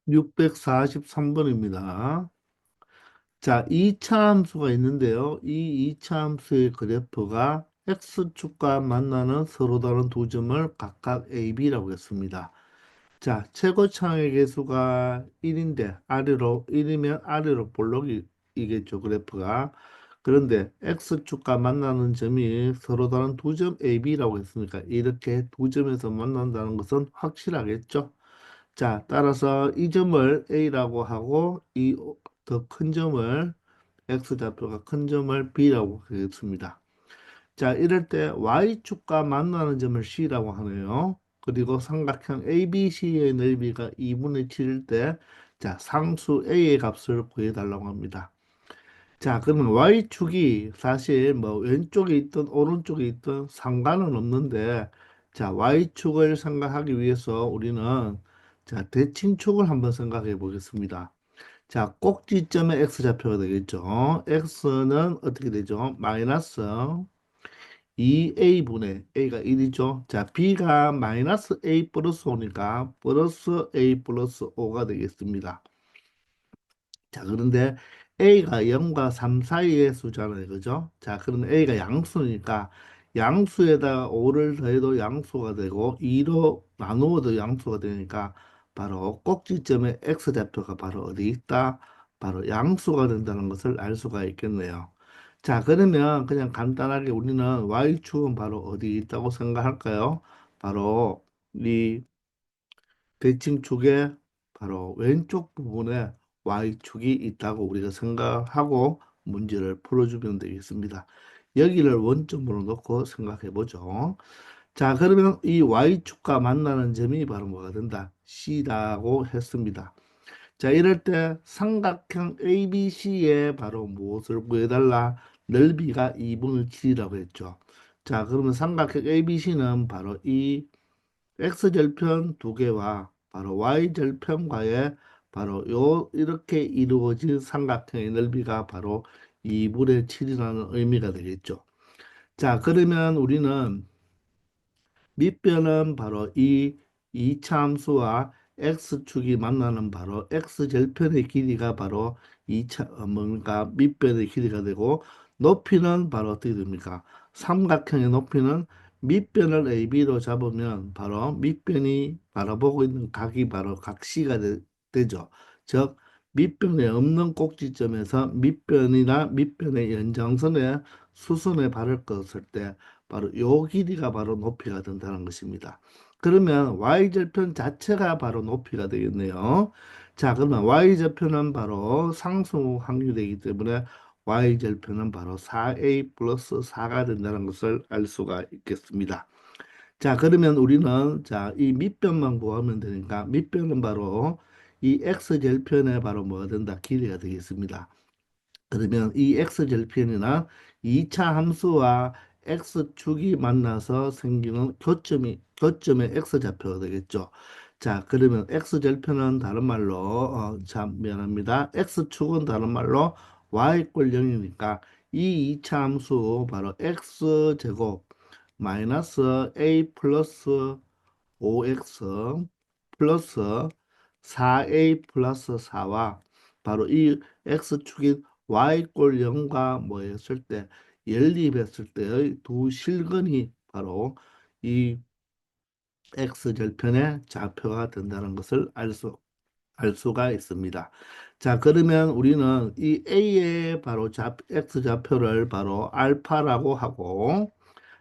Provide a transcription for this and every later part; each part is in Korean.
643번입니다. 자, 2차 함수가 있는데요. 이 2차 함수의 그래프가 x축과 만나는 서로 다른 두 점을 각각 a, b라고 했습니다. 자, 최고차의 개수가 1인데 아래로 1이면 아래로 볼록이겠죠, 그래프가. 그런데 x축과 만나는 점이 서로 다른 두 점 a, b라고 했으니까 이렇게 두 점에서 만난다는 것은 확실하겠죠. 자, 따라서 이 점을 A라고 하고 이 더 큰 점을 X좌표가 큰 점을 B라고 하겠습니다. 자, 이럴 때 Y축과 만나는 점을 C라고 하네요. 그리고 삼각형 ABC의 넓이가 2분의 7일 때, 자, 상수 A의 값을 구해달라고 합니다. 자, 그러면 Y축이 사실 뭐 왼쪽에 있든 오른쪽에 있든 상관은 없는데, 자, Y축을 생각하기 위해서 우리는 자, 대칭축을 한번 생각해 보겠습니다. 자, 꼭지점의 X좌표가 되겠죠. X는 어떻게 되죠? 마이너스 2A분의 A가 1이죠. 자, B가 마이너스 A 플러스 O니까 플러스 A 플러스 O가 되겠습니다. 자, 그런데 A가 0과 3 사이의 수잖아요. 그죠? 자, 그럼 A가 양수니까 양수에다가 5를 더해도 양수가 되고 2로 나누어도 양수가 되니까 바로 꼭지점의 X좌표가 바로 어디 있다? 바로 양수가 된다는 것을 알 수가 있겠네요. 자, 그러면 그냥 간단하게 우리는 Y축은 바로 어디 있다고 생각할까요? 바로 이 대칭축의 바로 왼쪽 부분에 Y축이 있다고 우리가 생각하고 문제를 풀어주면 되겠습니다. 여기를 원점으로 놓고 생각해 보죠. 자, 그러면 이 Y축과 만나는 점이 바로 뭐가 된다? C라고 했습니다. 자, 이럴 때 삼각형 ABC에 바로 무엇을 구해달라? 넓이가 2분의 7이라고 했죠. 자, 그러면 삼각형 ABC는 바로 이 x절편 두 개와 바로 y절편과의 바로 요 이렇게 이루어진 삼각형의 넓이가 바로 2분의 7이라는 의미가 되겠죠. 자, 그러면 우리는 밑변은 바로 이 이차함수와 x축이 만나는 바로 x절편의 길이가 바로 이차 뭔가 밑변의 길이가 되고 높이는 바로 어떻게 됩니까? 삼각형의 높이는 밑변을 AB로 잡으면 바로 밑변이 바라보고 있는 각이 바로 각 C가 되죠. 즉 밑변에 없는 꼭지점에서 밑변이나 밑변의 연장선에 수선에 바를 것을 때 바로 요 길이가 바로 높이가 된다는 것입니다. 그러면 y절편 자체가 바로 높이가 되겠네요. 자, 그러면 y절편은 바로 상수 확률이기 때문에 y절편은 바로 4a 플러스 4가 된다는 것을 알 수가 있겠습니다. 자, 그러면 우리는 자, 이 밑변만 구하면 되니까 밑변은 바로 이 x절편에 바로 뭐가 된다? 길이가 되겠습니다. 그러면 이 x절편이나 2차 함수와 x축이 만나서 생기는 교점의 x좌표가 되겠죠. 자, 그러면 x절편은 다른 말로 참 미안합니다. x축은 다른 말로 y 꼴 0이니까 이 2차 함수 바로 x제곱 마이너스 a 플러스 5x 플러스 4a 플러스 4와 바로 이 x축인 y꼴 0과 뭐 했을 때 연립했을 때의 두 실근이 바로 이 x절편의 좌표가 된다는 것을 알 수가 있습니다. 자, 그러면 우리는 이 a의 바로 x좌표를 바로 알파라고 하고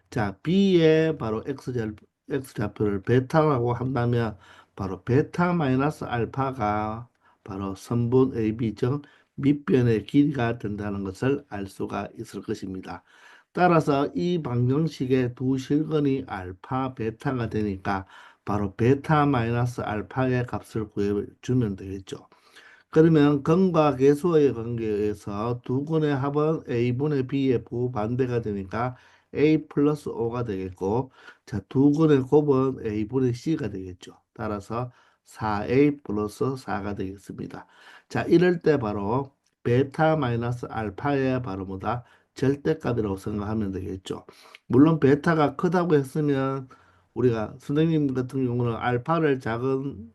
자, B의 바로 X좌표를 베타라고 한다면 바로 베타 마이너스 알파가 바로 선분 AB 즉 밑변의 길이가 된다는 것을 알 수가 있을 것입니다. 따라서 이 방정식의 두 실근이 알파, 베타가 되니까 바로 베타 마이너스 알파의 값을 구해주면 되겠죠. 그러면 근과 계수의 관계에서 두 근의 합은 A분의 B의 부반대가 되니까 A 플러스 O가 되겠고, 자, 두 근의 곱은 A분의 C가 되겠죠. 따라서 4A 플러스 4가 되겠습니다. 자, 이럴 때 바로 베타 마이너스 알파의 바로 뭐다? 절대값이라고 생각하면 되겠죠. 물론 베타가 크다고 했으면 우리가 선생님 같은 경우는 알파를 작은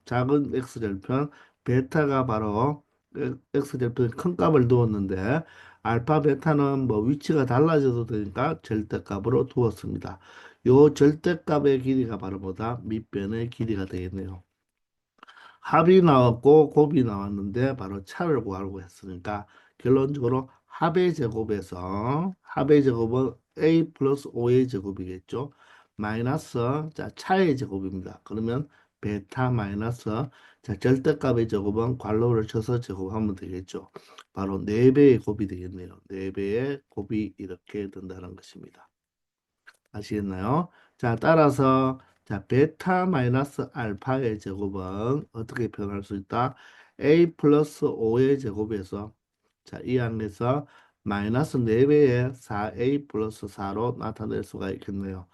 X절편, 베타가 바로 x절편 큰 값을 두었는데 알파 베타는 뭐 위치가 달라져도 되니까 절대값으로 두었습니다. 요 절대값의 길이가 바로 뭐다? 밑변의 길이가 되겠네요. 합이 나왔고 곱이 나왔는데 바로 차를 구하려고 했으니까 결론적으로 합의 제곱은 a 플러스 5의 제곱이겠죠. 마이너스 자 차의 제곱입니다. 그러면 베타 마이너스 자 절대값의 제곱은 괄호를 쳐서 제곱하면 되겠죠. 바로 4배의 곱이 되겠네요. 4배의 곱이 이렇게 된다는 것입니다. 아시겠나요? 자, 따라서 자, 베타 마이너스 알파의 제곱은 어떻게 표현할 수 있다? a 플러스 5의 제곱에서 자, 이 항에서 마이너스 4배의 4a 플러스 4로 나타낼 수가 있겠네요.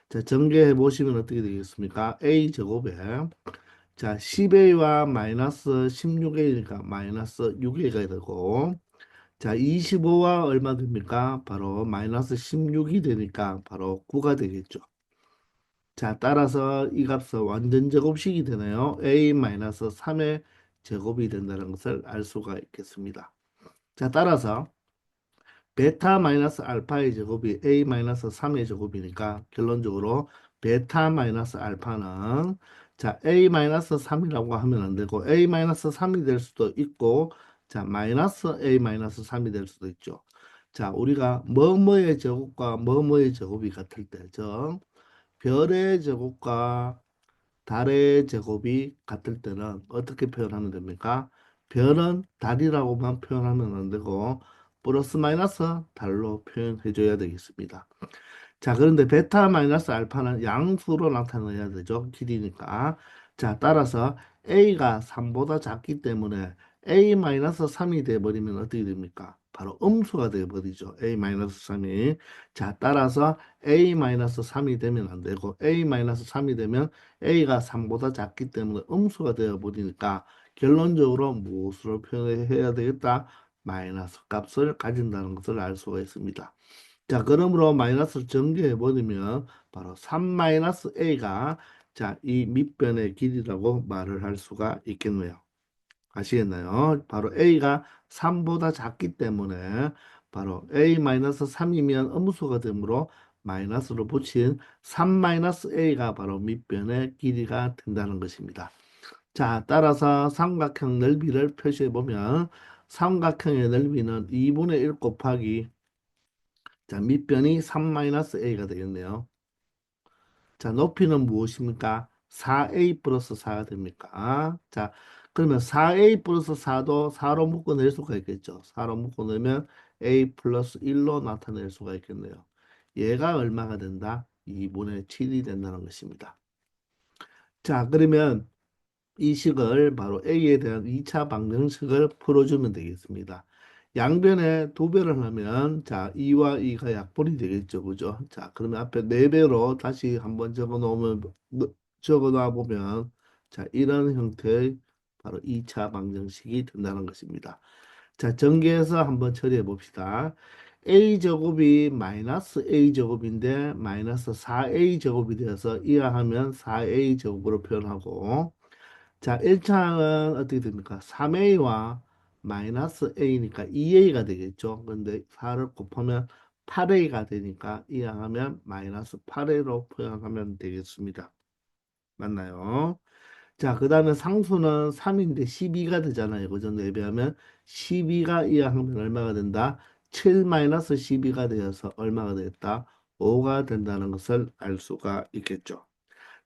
자, 전개해 보시면 어떻게 되겠습니까? a 제곱에 자, 10a와 마이너스 16a니까 마이너스 6a가 되고 자, 25와 얼마 됩니까? 바로 마이너스 16이 되니까 바로 9가 되겠죠. 자, 따라서 이 값은 완전 제곱식이 되네요. a-3의 제곱이 된다는 것을 알 수가 있겠습니다. 자, 따라서 베타 마이너스 알파의 제곱이 a 마이너스 3의 제곱이니까 결론적으로 베타 마이너스 알파는 자 a 마이너스 3이라고 하면 안 되고 a 마이너스 3이 될 수도 있고 자 마이너스 a 마이너스 3이 될 수도 있죠. 자 우리가 뭐뭐의 제곱과 뭐뭐의 제곱이 같을 때, 즉 별의 제곱과 달의 제곱이 같을 때는 어떻게 표현하면 됩니까? 별은 달이라고만 표현하면 안 되고 플러스 마이너스 달로 표현해 줘야 되겠습니다. 자, 그런데 베타 마이너스 알파는 양수로 나타내야 되죠. 길이니까. 자, 따라서 A가 3보다 작기 때문에 A 마이너스 3이 돼버리면 어떻게 됩니까? 바로 음수가 돼버리죠. A 마이너스 3이. 자, 따라서 A 마이너스 3이 되면 안 되고 A 마이너스 3이 되면 A가 3보다 작기 때문에 음수가 되어버리니까 결론적으로 무엇으로 표현해야 되겠다? 마이너스 값을 가진다는 것을 알 수가 있습니다. 자, 그러므로 마이너스를 전개해 버리면 바로 3 마이너스 a가 자, 이 밑변의 길이라고 말을 할 수가 있겠네요. 아시겠나요? 바로 a가 3보다 작기 때문에 바로 a 마이너스 3이면 음수가 되므로 마이너스로 붙인 3 마이너스 a가 바로 밑변의 길이가 된다는 것입니다. 자, 따라서 삼각형 넓이를 표시해 보면 삼각형의 넓이는 2분의 1 곱하기 자, 밑변이 3-a가 되겠네요. 자, 높이는 무엇입니까? 4a 플러스 4가 됩니까? 자, 그러면 4a 플러스 4도 4로 묶어낼 수가 있겠죠. 4로 묶어내면 a 플러스 1로 나타낼 수가 있겠네요. 얘가 얼마가 된다? 2분의 7이 된다는 것입니다. 자, 그러면 이 식을 바로 A에 대한 2차 방정식을 풀어주면 되겠습니다. 양변에 두 배를 하면 자 2와 2가 약분이 되겠죠. 그죠? 자 그러면 앞에 4배로 다시 한번 적어 놔 보면 자 이런 형태의 바로 2차 방정식이 된다는 것입니다. 자 전개해서 한번 처리해 봅시다. a제곱이 마이너스 a제곱인데 마이너스 4a제곱이 되어서 이하하면 4a제곱으로 표현하고 자, 1차는 어떻게 됩니까? 3a와 마이너스 a니까 2a가 되겠죠. 근데 4를 곱하면 8a가 되니까 이항하면 마이너스 8a로 표현하면 되겠습니다. 맞나요? 자, 그 다음에 상수는 3인데 12가 되잖아요. 그죠? 4배하면 12가 이항하면 얼마가 된다? 7 마이너스 12가 되어서 얼마가 되겠다? 5가 된다는 것을 알 수가 있겠죠.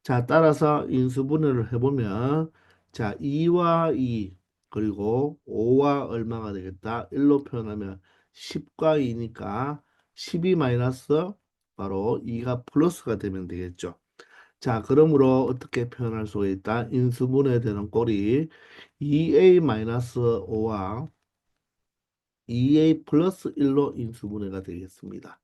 자, 따라서 인수분해를 해보면 자, 2와 2 그리고 5와 얼마가 되겠다? 1로 표현하면 10과 2니까 12 마이너스 바로 2가 플러스가 되면 되겠죠. 자, 그러므로 어떻게 표현할 수가 있다? 인수분해되는 꼴이 2a 마이너스 5와 2a 플러스 1로 인수분해가 되겠습니다.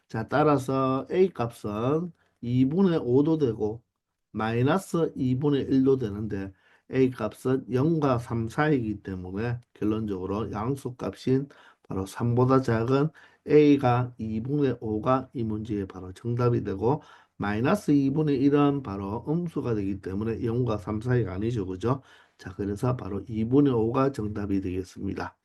자, 따라서 A 값은 2분의 5도 되고 마이너스 2분의 1도 되는데 A 값은 0과 3 사이이기 때문에 결론적으로 양수 값인 바로 3보다 작은 A가 2분의 5가 이 문제의 바로 정답이 되고 마이너스 2분의 1은 바로 음수가 되기 때문에 0과 3 사이가 아니죠. 그죠? 자, 그래서 바로 2분의 5가 정답이 되겠습니다.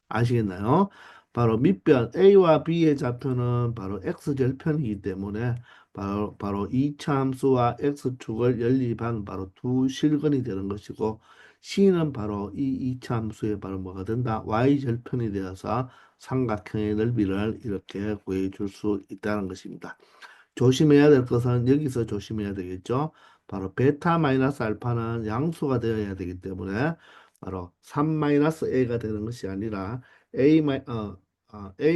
아시겠나요? 바로 밑변 A와 B의 좌표는 바로 X절편이기 때문에 바로 이차함수와 X축을 연립한 바로 두 실근이 되는 것이고 C는 바로 이 이차함수의 바로 뭐가 된다? Y절편이 되어서 삼각형의 넓이를 이렇게 구해 줄 수 있다는 것입니다. 조심해야 될 것은 여기서 조심해야 되겠죠. 바로 베타 마이너스 알파는 양수가 되어야 되기 때문에 바로 3 마이너스 a가 되는 것이 아니라 a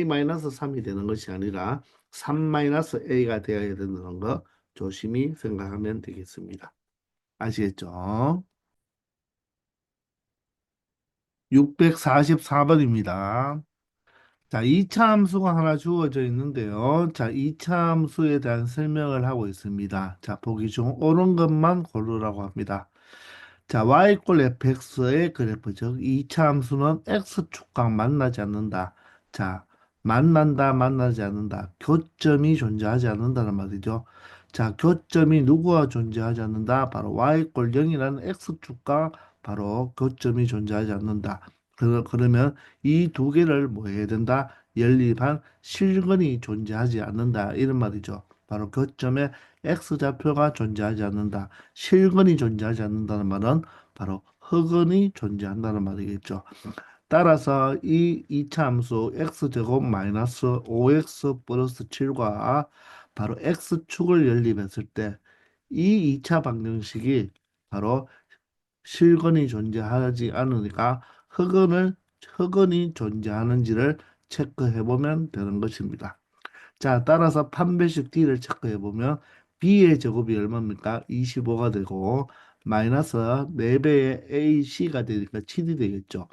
마이너스 3이 되는 것이 아니라 3 마이너스 a가 되어야 된다는 거 조심히 생각하면 되겠습니다. 아시겠죠? 644번입니다. 자, 2차 함수가 하나 주어져 있는데요. 자, 2차 함수에 대한 설명을 하고 있습니다. 자, 보기 중 옳은 것만 고르라고 합니다. 자, y 꼴 fx의 그래프, 즉 2차 함수는 x축과 만나지 않는다. 자, 만난다, 만나지 않는다. 교점이 존재하지 않는다는 말이죠. 자, 교점이 누구와 존재하지 않는다? 바로 y 꼴 0이라는 x축과 바로 교점이 존재하지 않는다. 그러면 이 두 개를 뭐 해야 된다? 연립한 실근이 존재하지 않는다. 이런 말이죠. 바로 교점에 x좌표가 존재하지 않는다. 실근이 존재하지 않는다는 말은 바로 흑은이 존재한다는 말이겠죠. 따라서 이 이차 함수 x제곱 마이너스 5x 플러스 7과 바로 x축을 연립했을 때 이 2차 방정식이 바로 실근이 존재하지 않으니까 흑은이 존재하는지를 체크해 보면 되는 것입니다. 자, 따라서 판별식 D를 체크해 보면 B의 제곱이 얼마입니까? 25가 되고 마이너스 4배의 AC가 되니까 7이 되겠죠.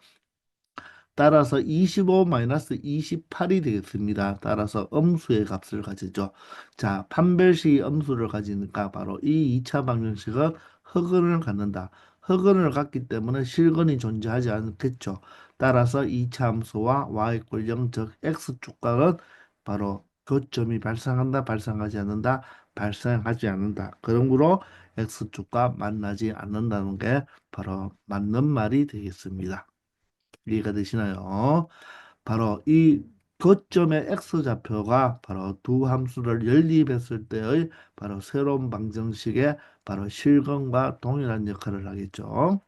따라서 25 마이너스 28이 되겠습니다. 따라서 음수의 값을 가지죠. 자, 판별식이 음수를 가지니까 바로 이 2차 방정식은 흑은을 갖는다. 흑은을 갖기 때문에 실근이 존재하지 않겠죠. 따라서 2차 함수와 y 꼴 0, 즉 x축각은 바로 교점이 발생한다, 발생하지 않는다, 발생하지 않는다. 그러므로 x축과 만나지 않는다는 게 바로 맞는 말이 되겠습니다. 이해가 되시나요? 바로 이 거점의 x좌표가 바로 두 함수를 연립했을 때의 바로 새로운 방정식의 바로 실근과 동일한 역할을 하겠죠.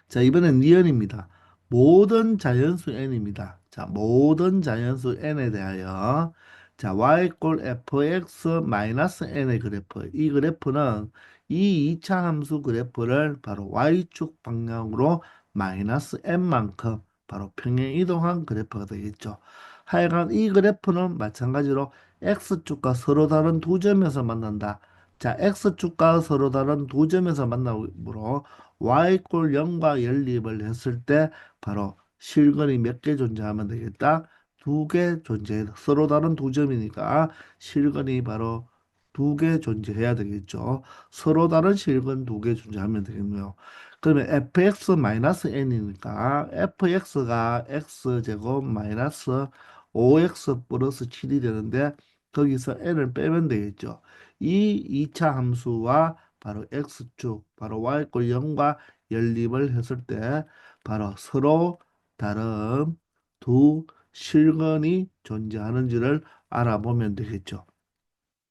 자, 이번엔 니은입니다. 모든 자연수 n입니다. 자, 모든 자연수 n에 대하여 자, y 꼴 fx 마이너스 n의 그래프. 이 그래프는 이 2차 함수 그래프를 바로 y축 방향으로 마이너스 n만큼 바로 평행 이동한 그래프가 되겠죠. 하여간 이 그래프는 마찬가지로 x축과 서로 다른 두 점에서 만난다. 자, x축과 서로 다른 두 점에서 만나므로 y꼴 0과 연립을 했을 때 바로 실근이 몇 개 존재하면 되겠다? 두 개 존재, 서로 다른 두 점이니까 실근이 바로 두 개 존재해야 되겠죠. 서로 다른 실근 두 개 존재하면 되겠네요. 그러면 fx-n이니까 fx가 x제곱 마이너스 5x 플러스 7이 되는데 거기서 n을 빼면 되겠죠. 이 2차 함수와 바로 x축, 바로 y꼴 0과 연립을 했을 때 바로 서로 다른 두 실근이 존재하는지를 알아보면 되겠죠.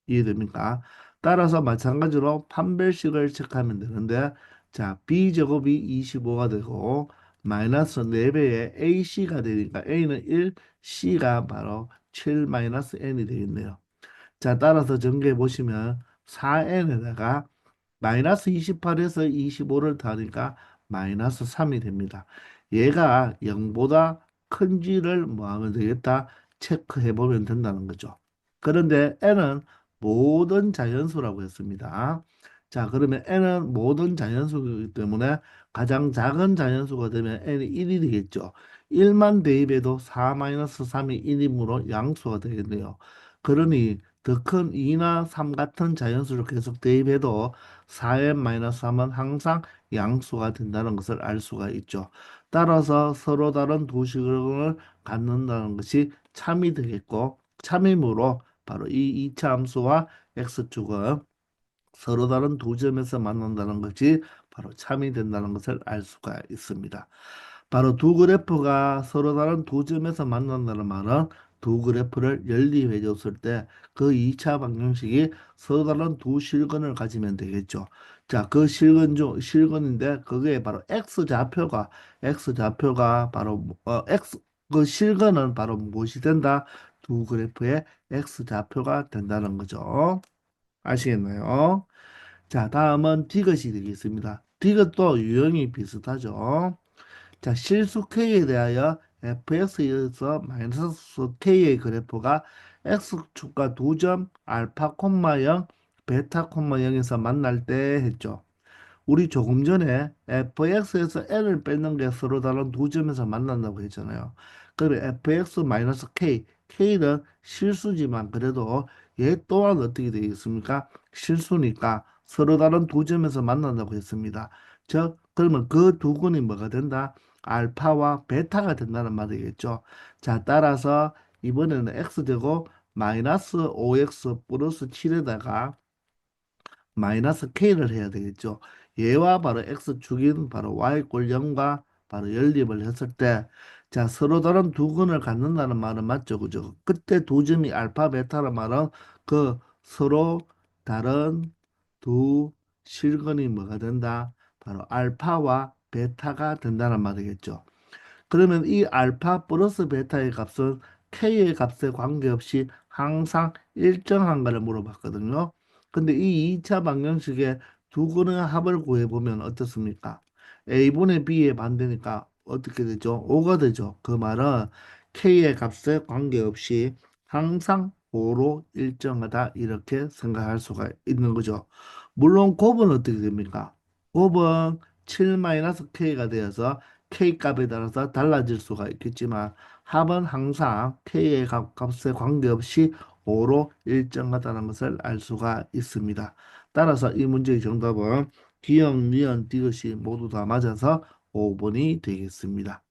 이해됩니까? 따라서 마찬가지로 판별식을 체크하면 되는데 자, b제곱이 25가 되고 마이너스 4배의 ac가 되니까 a는 1, c가 바로 7 마이너스 n이 되겠네요. 자, 따라서 전개해 보시면 4n에다가 마이너스 28에서 25를 더하니까 마이너스 3이 됩니다. 얘가 0보다 큰지를 뭐 하면 되겠다? 체크해 보면 된다는 거죠. 그런데 n은 모든 자연수라고 했습니다. 자, 그러면 n은 모든 자연수이기 때문에 가장 작은 자연수가 되면 n이 1이 되겠죠. 1만 대입해도 4-3이 1이므로 양수가 되겠네요. 그러니 더 큰 2나 3 같은 자연수를 계속 대입해도 4n-3은 항상 양수가 된다는 것을 알 수가 있죠. 따라서 서로 다른 두 식을 갖는다는 것이 참이 되겠고 참이므로 바로 이 2차 함수와 x축은 서로 다른 두 점에서 만난다는 것이 바로 참이 된다는 것을 알 수가 있습니다. 바로 두 그래프가 서로 다른 두 점에서 만난다는 말은 두 그래프를 연립해 줬을 때 그 2차 방정식이 서로 다른 두 실근을 가지면 되겠죠. 자, 그 실근인데 그게 바로 x 좌표가 바로 그 실근은 바로 무엇이 된다? 두 그래프의 x 좌표가 된다는 거죠. 아시겠나요? 자, 다음은 디귿이 되겠습니다. 디귿도 유형이 비슷하죠. 자, 실수 K에 대하여 fx에서 마이너스 K의 그래프가 x축과 두 점 알파 콤마 0, 베타 콤마 0에서 만날 때 했죠. 우리 조금 전에 fx에서 n을 뺏는 게 서로 다른 두 점에서 만난다고 했잖아요. 그러면 fx-k, k는 실수지만 그래도 얘 또한 어떻게 되겠습니까? 실수니까 서로 다른 두 점에서 만난다고 했습니다. 즉, 그러면 그 두 근이 뭐가 된다? 알파와 베타가 된다는 말이겠죠. 자, 따라서 이번에는 x제곱 마이너스 5x 플러스 7에다가 마이너스 k를 해야 되겠죠. 얘와 바로 x축인 바로 y꼴 0과 바로 연립을 했을 때, 자, 서로 다른 두 근을 갖는다는 말은 맞죠, 그죠? 그때 두 점이 알파, 베타란 말은 그 서로 다른 두 실근이 뭐가 된다? 바로 알파와 베타가 된다는 말이겠죠. 그러면 이 알파 플러스 베타의 값은 K의 값에 관계없이 항상 일정한가를 물어봤거든요. 근데 이 2차 방정식의 두 근의 합을 구해보면 어떻습니까? A분의 B의 반대니까 어떻게 되죠? O가 되죠. 그 말은 K의 값에 관계없이 항상 O로 일정하다 이렇게 생각할 수가 있는 거죠. 물론 곱은 어떻게 됩니까? 곱은 7-K가 되어서 K 값에 따라서 달라질 수가 있겠지만 합은 항상 K의 값에 관계없이 5로 일정하다는 것을 알 수가 있습니다. 따라서 이 문제의 정답은 기역, 니은, 디귿이 모두 다 맞아서 5번이 되겠습니다.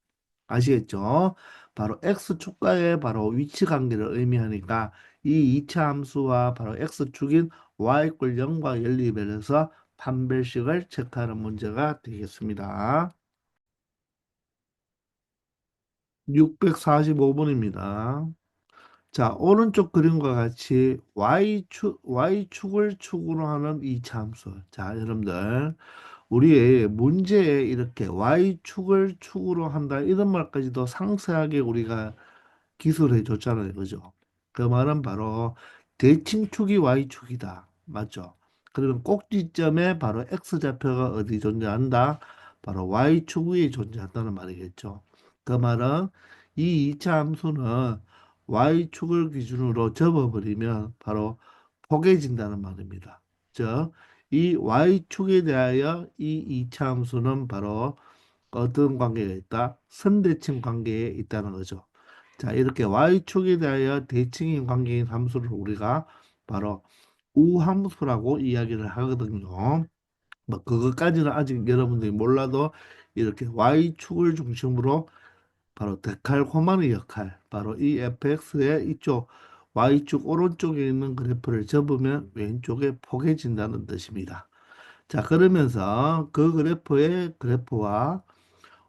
아시겠죠? 바로 x축과의 바로 위치 관계를 의미하니까 이 2차 함수와 바로 x축인 y꼴 0과 연립을 해서 판별식을 체크하는 문제가 되겠습니다. 645번입니다. 자, 오른쪽 그림과 같이 Y축을 축으로 하는 이 함수. 자, 여러분들. 우리의 문제에 이렇게 Y축을 축으로 한다. 이런 말까지도 상세하게 우리가 기술해 줬잖아요. 그죠? 그 말은 바로 대칭축이 Y축이다. 맞죠? 그러면 꼭지점에 바로 X좌표가 어디 존재한다? 바로 Y축 위에 존재한다는 말이겠죠. 그 말은 이 2차 함수는 Y축을 기준으로 접어버리면 바로 포개진다는 말입니다. 즉, 이 Y축에 대하여 이 2차 함수는 바로 어떤 관계가 있다? 선대칭 관계에 있다는 거죠. 자, 이렇게 Y축에 대하여 대칭인 관계인 함수를 우리가 바로 우함수라고 이야기를 하거든요. 뭐 그것까지는 아직 여러분들이 몰라도 이렇게 Y축을 중심으로 바로 데칼코마니 역할, 바로 이 fx의 이쪽 Y축 오른쪽에 있는 그래프를 접으면 왼쪽에 포개진다는 뜻입니다. 자, 그러면서 그 그래프의 그래프와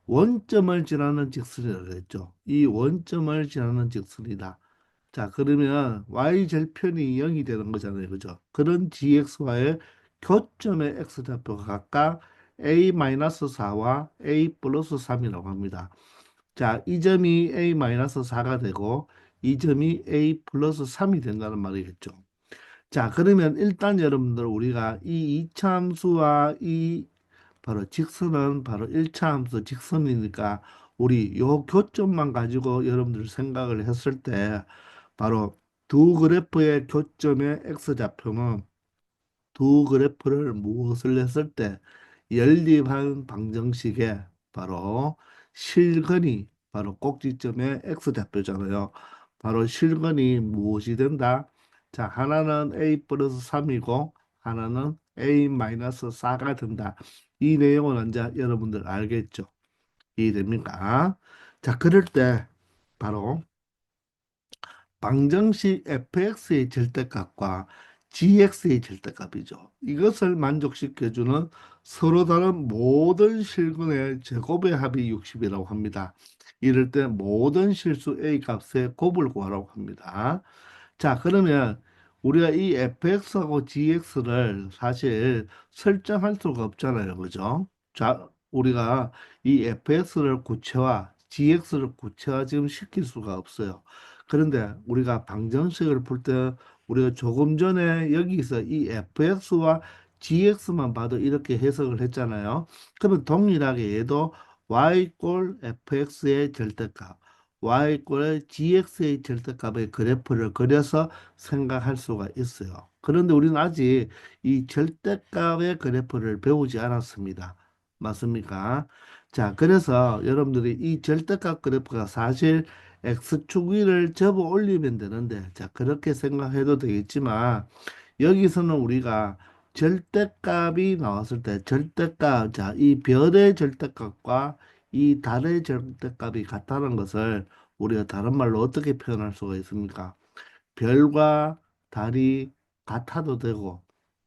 원점을 지나는 직선이라고 했죠. 이 원점을 지나는 직선이다. 자, 그러면 y절편이 0이 되는 거잖아요. 그죠? 그런 gx와의 교점의 x좌표가 각각 a-4와 a 플러스 3이라고 합니다. 자, 이 점이 a-4가 되고 이 점이 a 플러스 3이 된다는 말이겠죠. 자, 그러면 일단 여러분들 우리가 이 이차함수와 이 바로 직선은 바로 일차함수 직선이니까 우리 요 교점만 가지고 여러분들 생각을 했을 때 바로 두 그래프의 교점의 x좌표는 두 그래프를 무엇을 했을 때 연립한 방정식에 바로 실근이 바로 꼭지점의 x좌표잖아요. 바로 실근이 무엇이 된다? 자, 하나는 a 플러스 3이고 하나는 a 마이너스 4가 된다. 이 내용은 이제 여러분들 알겠죠? 이해됩니까? 자, 그럴 때 바로 방정식 fx의 절대값과 gx의 절대값이죠. 이것을 만족시켜주는 서로 다른 모든 실근의 제곱의 합이 60이라고 합니다. 이럴 때 모든 실수 a 값의 곱을 구하라고 합니다. 자, 그러면 우리가 이 fx하고 gx를 사실 설정할 수가 없잖아요. 그죠? 자, 우리가 이 fx를 구체화, gx를 구체화 지금 시킬 수가 없어요. 그런데 우리가 방정식을 풀 때 우리가 조금 전에 여기서 이 fx와 gx만 봐도 이렇게 해석을 했잖아요. 그러면 동일하게 얘도 y 꼴 fx의 절대값, y꼴 gx의 절대값의 그래프를 그려서 생각할 수가 있어요. 그런데 우리는 아직 이 절대값의 그래프를 배우지 않았습니다. 맞습니까? 자, 그래서 여러분들이 이 절대값 그래프가 사실 x축 위를 접어 올리면 되는데, 자, 그렇게 생각해도 되겠지만, 여기서는 우리가 절대값이 나왔을 때 절대값, 자, 이 별의 절대값과 이 달의 절대값이 같다는 것을 우리가 다른 말로 어떻게 표현할 수가 있습니까? 별과 달이 같아도 되고,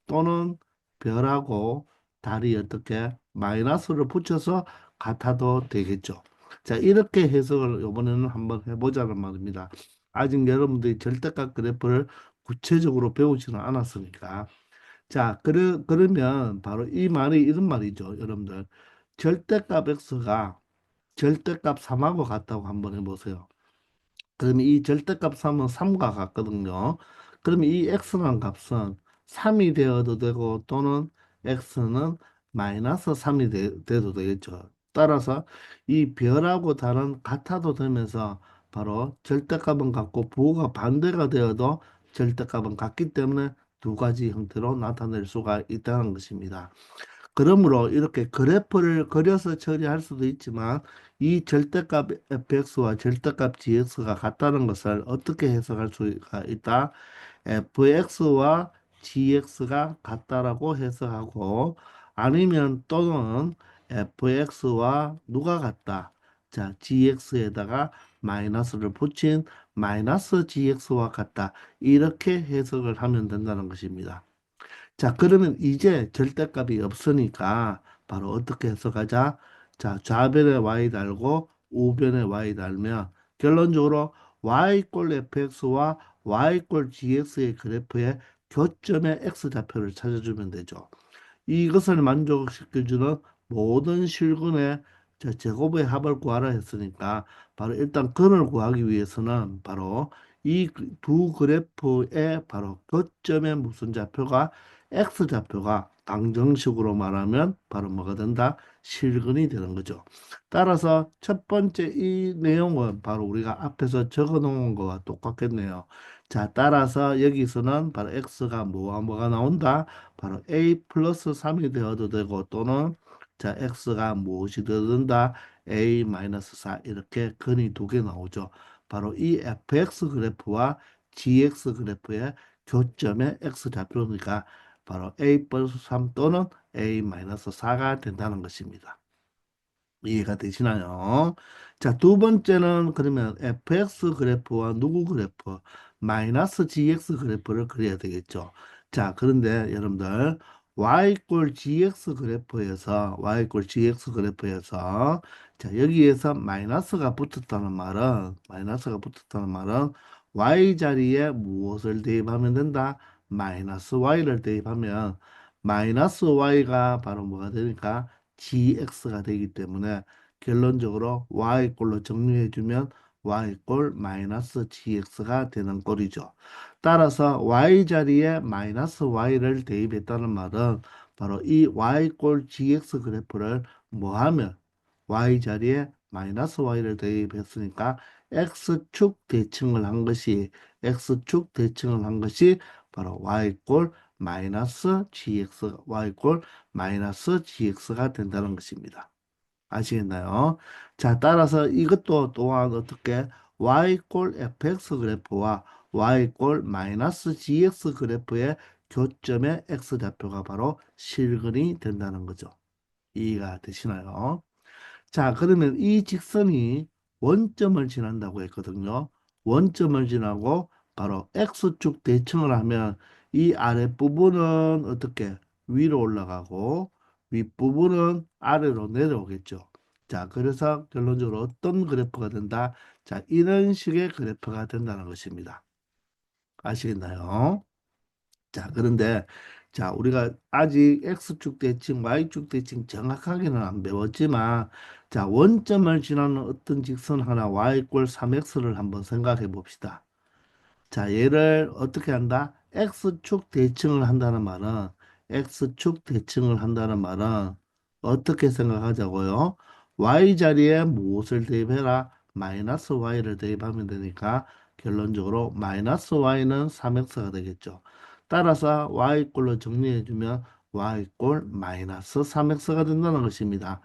또는 별하고 달이 어떻게 마이너스를 붙여서 같아도 되겠죠. 자, 이렇게 해석을 이번에는 한번 해보자는 말입니다. 아직 여러분들이 절대값 그래프를 구체적으로 배우지는 않았으니까. 자, 그러면 바로 이 말이 이런 말이죠, 여러분들. 절대값 x가 절대값 3하고 같다고 한번 해보세요. 그러면 이 절대값 3은 3과 같거든요. 그러면 이 x라는 값은 3이 되어도 되고 또는 x는 마이너스 3이 돼도 되겠죠. 따라서 이 별하고 달은 같아도 되면서 바로 절대값은 같고 부호가 반대가 되어도 절대값은 같기 때문에 두 가지 형태로 나타낼 수가 있다는 것입니다. 그러므로 이렇게 그래프를 그려서 처리할 수도 있지만 이 절대값 fx와 절대값 gx가 같다는 것을 어떻게 해석할 수가 있다? fx와 gx가 같다라고 해석하고 아니면 또는 fx와 누가 같다? 자, gx에다가 마이너스를 붙인 마이너스 gx와 같다. 이렇게 해석을 하면 된다는 것입니다. 자, 그러면 이제 절대값이 없으니까 바로 어떻게 해석하자? 자, 좌변에 y 달고 우변에 y 달면 결론적으로 y 꼴 fx와 y 꼴 gx의 그래프의 교점의 x좌표를 찾아주면 되죠. 이것을 만족시켜주는 모든 실근의 제곱의 합을 구하라 했으니까 바로 일단 근을 구하기 위해서는 바로 이 두 그래프의 바로 교점의 무슨 좌표가 x좌표가 방정식으로 말하면 바로 뭐가 된다? 실근이 되는 거죠. 따라서 첫 번째 이 내용은 바로 우리가 앞에서 적어 놓은 거와 똑같겠네요. 자, 따라서 여기서는 바로 x가 뭐가 나온다? 바로 a 플러스 3이 되어도 되고 또는 자 x가 무엇이 되어도 된다 a 마이너스 4 이렇게 근이 두 개 나오죠. 바로 이 fx 그래프와 gx 그래프의 교점의 x 좌표니까 바로 a 플러스 3 또는 a 마이너스 4가 된다는 것입니다. 이해가 되시나요? 자, 두 번째는 그러면 fx 그래프와 누구 그래프, 마이너스 gx 그래프를 그려야 되겠죠. 자, 그런데 여러분들 y 꼴 gx 그래프에서 자, 여기에서 마이너스가 붙었다는 말은 y 자리에 무엇을 대입하면 된다? 마이너스 y를 대입하면 마이너스 y가 바로 뭐가 되니까 gx가 되기 때문에 결론적으로 y꼴로 정리해주면 y꼴 마이너스 gx가 되는 꼴이죠. 따라서 y 자리에 마이너스 y를 대입했다는 말은 바로 이 y꼴 gx 그래프를 뭐하면 y 자리에 마이너스 y를 대입했으니까 x축 대칭을 한 것이 바로 y꼴 마이너스 gx, y꼴 마이너스 gx가 된다는 것입니다. 아시겠나요? 자, 따라서 이것도 또한 어떻게 y꼴 fx 그래프와 y꼴 마이너스 gx 그래프의 교점의 x좌표가 바로 실근이 된다는 거죠. 이해가 되시나요? 자, 그러면 이 직선이 원점을 지난다고 했거든요. 원점을 지나고 바로 x축 대칭을 하면 이 아랫부분은 어떻게 위로 올라가고 윗부분은 아래로 내려오겠죠. 자, 그래서 결론적으로 어떤 그래프가 된다? 자, 이런 식의 그래프가 된다는 것입니다. 아시겠나요? 자, 그런데 자, 우리가 아직 X축 대칭, Y축 대칭 정확하게는 안 배웠지만 자, 원점을 지나는 어떤 직선 하나 Y 꼴 3X를 한번 생각해 봅시다. 자, 얘를 어떻게 한다? X축 대칭을 한다는 말은 X축 대칭을 한다는 말은 어떻게 생각하자고요? Y 자리에 무엇을 대입해라? 마이너스 Y를 대입하면 되니까 결론적으로 마이너스 Y는 3X가 되겠죠. 따라서 Y꼴로 정리해주면 Y꼴 마이너스 3X가 된다는 것입니다.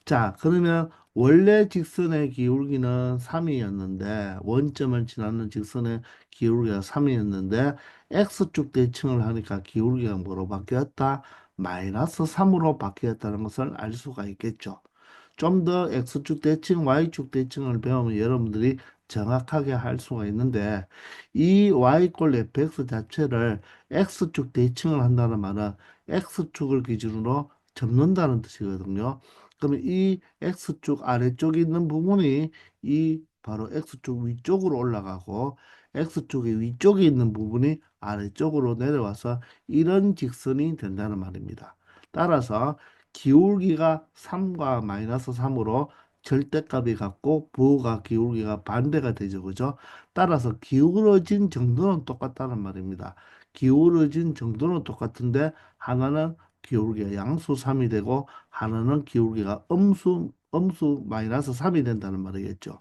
자, 그러면 원래 직선의 기울기는 3이었는데 원점을 지나는 직선의 기울기가 3이었는데 X축 대칭을 하니까 기울기가 뭐로 바뀌었다? 마이너스 3으로 바뀌었다는 것을 알 수가 있겠죠. 좀 더 X축 대칭, Y축 대칭을 배우면 여러분들이 정확하게 할 수가 있는데 이 Y꼴 fx 자체를 X축 대칭을 한다는 말은 X축을 기준으로 접는다는 뜻이거든요. 그러면 이 X축 아래쪽에 있는 부분이 이 바로 X축 위쪽으로 올라가고 X축의 위쪽에 있는 부분이 아래쪽으로 내려와서 이런 직선이 된다는 말입니다. 따라서 기울기가 3과 마이너스 3으로 절대값이 같고 부호가 기울기가 반대가 되죠. 그죠? 따라서 기울어진 정도는 똑같다는 말입니다. 기울어진 정도는 똑같은데 하나는 기울기가 양수 3이 되고 하나는 기울기가 음수 마이너스 3이 된다는 말이겠죠.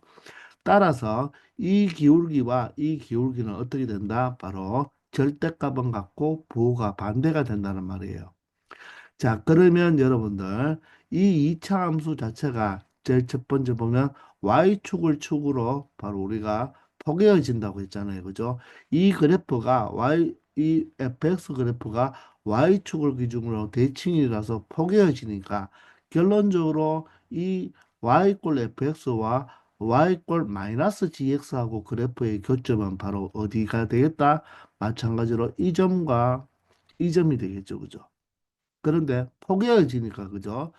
따라서 이 기울기와 이 기울기는 어떻게 된다? 바로 절대값은 같고 부호가 반대가 된다는 말이에요. 자, 그러면 여러분들 이 2차 함수 자체가 제일 첫 번째 보면 y축을 축으로 바로 우리가 포개어진다고 했잖아요. 그죠? 이 그래프가 이 fx 그래프가 y축을 기준으로 대칭이라서 포개어지니까 결론적으로 이 y꼴 fx와 y꼴 마이너스 gx하고 그래프의 교점은 바로 어디가 되겠다? 마찬가지로 이 점과 이 점이 되겠죠. 그죠? 그런데 포개어지니까 그죠?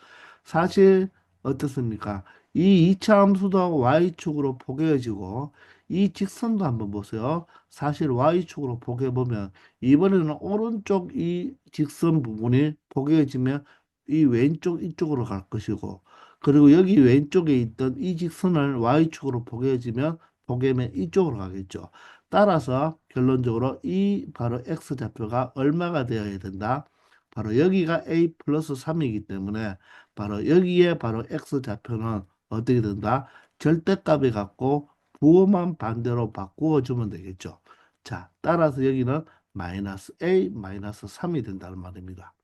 사실 어떻습니까? 이 이차 함수도 y축으로 포개어지고 이 직선도 한번 보세요. 사실 y축으로 포개해 보면 이번에는 오른쪽 이 직선 부분이 포개어지면 이 왼쪽 이쪽으로 갈 것이고 그리고 여기 왼쪽에 있던 이 직선을 y축으로 포개어지면 포개면 이쪽으로 가겠죠. 따라서 결론적으로 이 바로 x좌표가 얼마가 되어야 된다? 바로 여기가 a 플러스 3이기 때문에 바로 여기에 바로 x좌표는 어떻게 된다? 절대값이 같고 부호만 반대로 바꾸어 주면 되겠죠. 자, 따라서 여기는 마이너스 a 마이너스 3이 된다는 말입니다.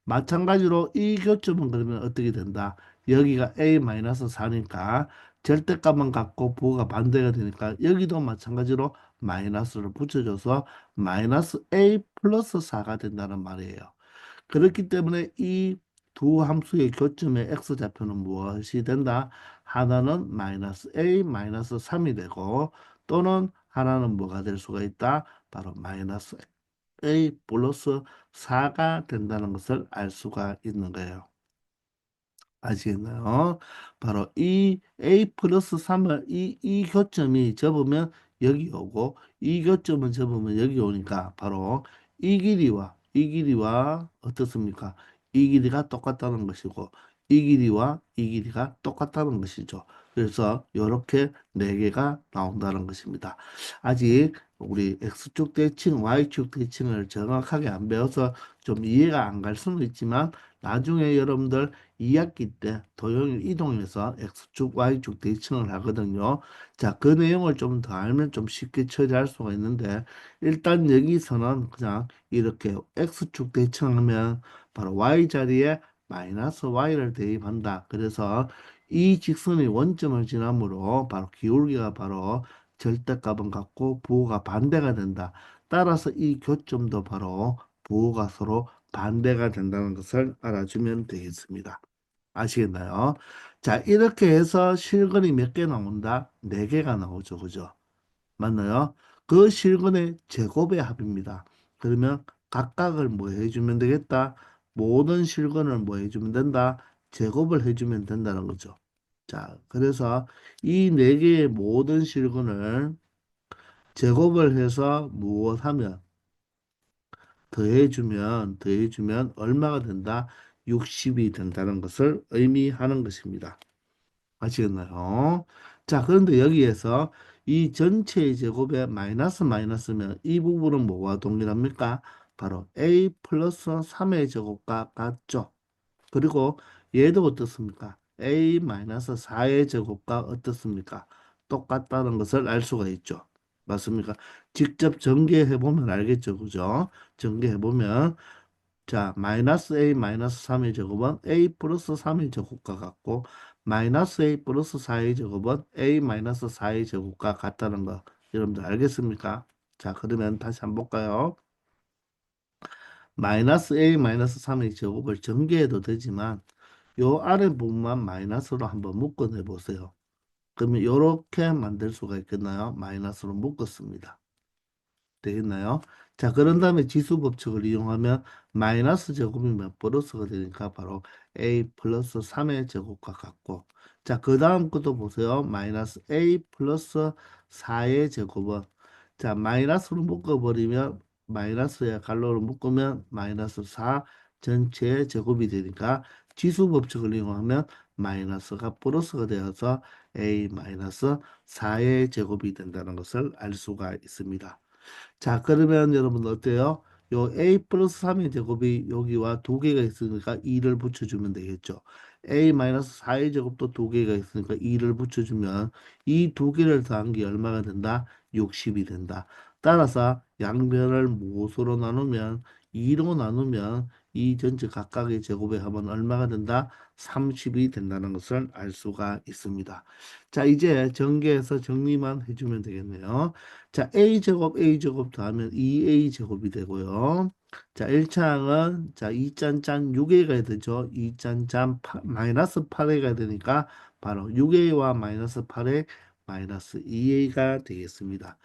마찬가지로 이 교점은 그러면 어떻게 된다? 여기가 a-4니까 절대값만 갖고 부호가 반대가 되니까 여기도 마찬가지로 마이너스를 붙여줘서 마이너스 a 플러스 4가 된다는 말이에요. 그렇기 때문에 이 두 함수의 교점의 x좌표는 무엇이 된다? 하나는 마이너스 a 마이너스 3이 되고 또는 하나는 뭐가 될 수가 있다? 바로 마이너스 a 플러스 4가 된다는 것을 알 수가 있는 거예요. 아시겠나요? 바로 이 a 플러스 3을 이 교점이 접으면 여기 오고 이 교점을 접으면 여기 오니까 바로 이 길이와 어떻습니까? 이 길이가 똑같다는 것이고 이 길이와 이 길이가 똑같다는 것이죠. 그래서 이렇게 네 개가 나온다는 것입니다. 아직 우리 X축 대칭, Y축 대칭을 정확하게 안 배워서 좀 이해가 안 갈 수는 있지만 나중에 여러분들 2학기 때 도형을 이동해서 X축, Y축 대칭을 하거든요. 자, 그 내용을 좀 더 알면 좀 쉽게 처리할 수가 있는데 일단 여기서는 그냥 이렇게 X축 대칭하면 바로 Y 자리에 마이너스 Y를 대입한다. 그래서 이 직선의 원점을 지나므로 바로 기울기가 바로 절대값은 같고 부호가 반대가 된다. 따라서 이 교점도 바로 부호가 서로 반대가 된다는 것을 알아주면 되겠습니다. 아시겠나요? 자, 이렇게 해서 실근이 몇 개 나온다? 네 개가 나오죠. 그죠? 맞나요? 그 실근의 제곱의 합입니다. 그러면 각각을 뭐 해주면 되겠다? 모든 실근을 뭐 해주면 된다? 제곱을 해주면 된다는 거죠. 자, 그래서 이 네 개의 모든 실근을 제곱을 해서 무엇하면 더해주면 얼마가 된다? 60이 된다는 것을 의미하는 것입니다. 아시겠나요? 자, 그런데 여기에서 이 전체의 제곱에 마이너스 마이너스면 이 부분은 뭐와 동일합니까? 바로 a 플러스 3의 제곱과 같죠. 그리고 얘도 어떻습니까? a 마이너스 4의 제곱과 어떻습니까? 똑같다는 것을 알 수가 있죠. 맞습니까? 직접 전개해 보면 알겠죠. 그죠? 전개해 보면 자, 마이너스 a 마이너스 3의 제곱은 a 플러스 3의 제곱과 같고 마이너스 a 플러스 4의 제곱은 a 마이너스 4의 제곱과 같다는 거 여러분들 알겠습니까? 자, 그러면 다시 한번 볼까요? 마이너스 a 마이너스 3의 제곱을 전개해도 되지만 요 아래 부분만 마이너스로 한번 묶어내 보세요. 그러면 이렇게 만들 수가 있겠나요? 마이너스로 묶었습니다. 되겠나요? 자, 그런 다음에 지수 법칙을 이용하면 마이너스 제곱이면 플러스가 되니까 바로 a 플러스 3의 제곱과 같고 자, 그 다음 것도 보세요. 마이너스 a 플러스 4의 제곱은 자, 마이너스로 묶어버리면 마이너스에 갈로로 묶으면 마이너스 4 전체의 제곱이 되니까 지수 법칙을 이용하면 마이너스가 플러스가 되어서 a 마이너스 4의 제곱이 된다는 것을 알 수가 있습니다. 자, 그러면 여러분 어때요? 요 a 플러스 3의 제곱이 여기와 두 개가 있으니까 2를 붙여주면 되겠죠. a 마이너스 4의 제곱도 두 개가 있으니까 2를 붙여주면 이 두 개를 더한 게 얼마가 된다? 60이 된다. 따라서 양변을 무엇으로 나누면 2로 나누면 이 전체 각각의 제곱에 하면 얼마가 된다? 30이 된다는 것을 알 수가 있습니다. 자, 이제 전개해서 정리만 해주면 되겠네요. 자, a제곱 더하면 2a제곱이 되고요. 자, 1차항은 자, 2짠짠 6a가 되죠. 2짠짠 마이너스 8a가 되니까 바로 6a와 마이너스 8a 마이너스 2a가 되겠습니다.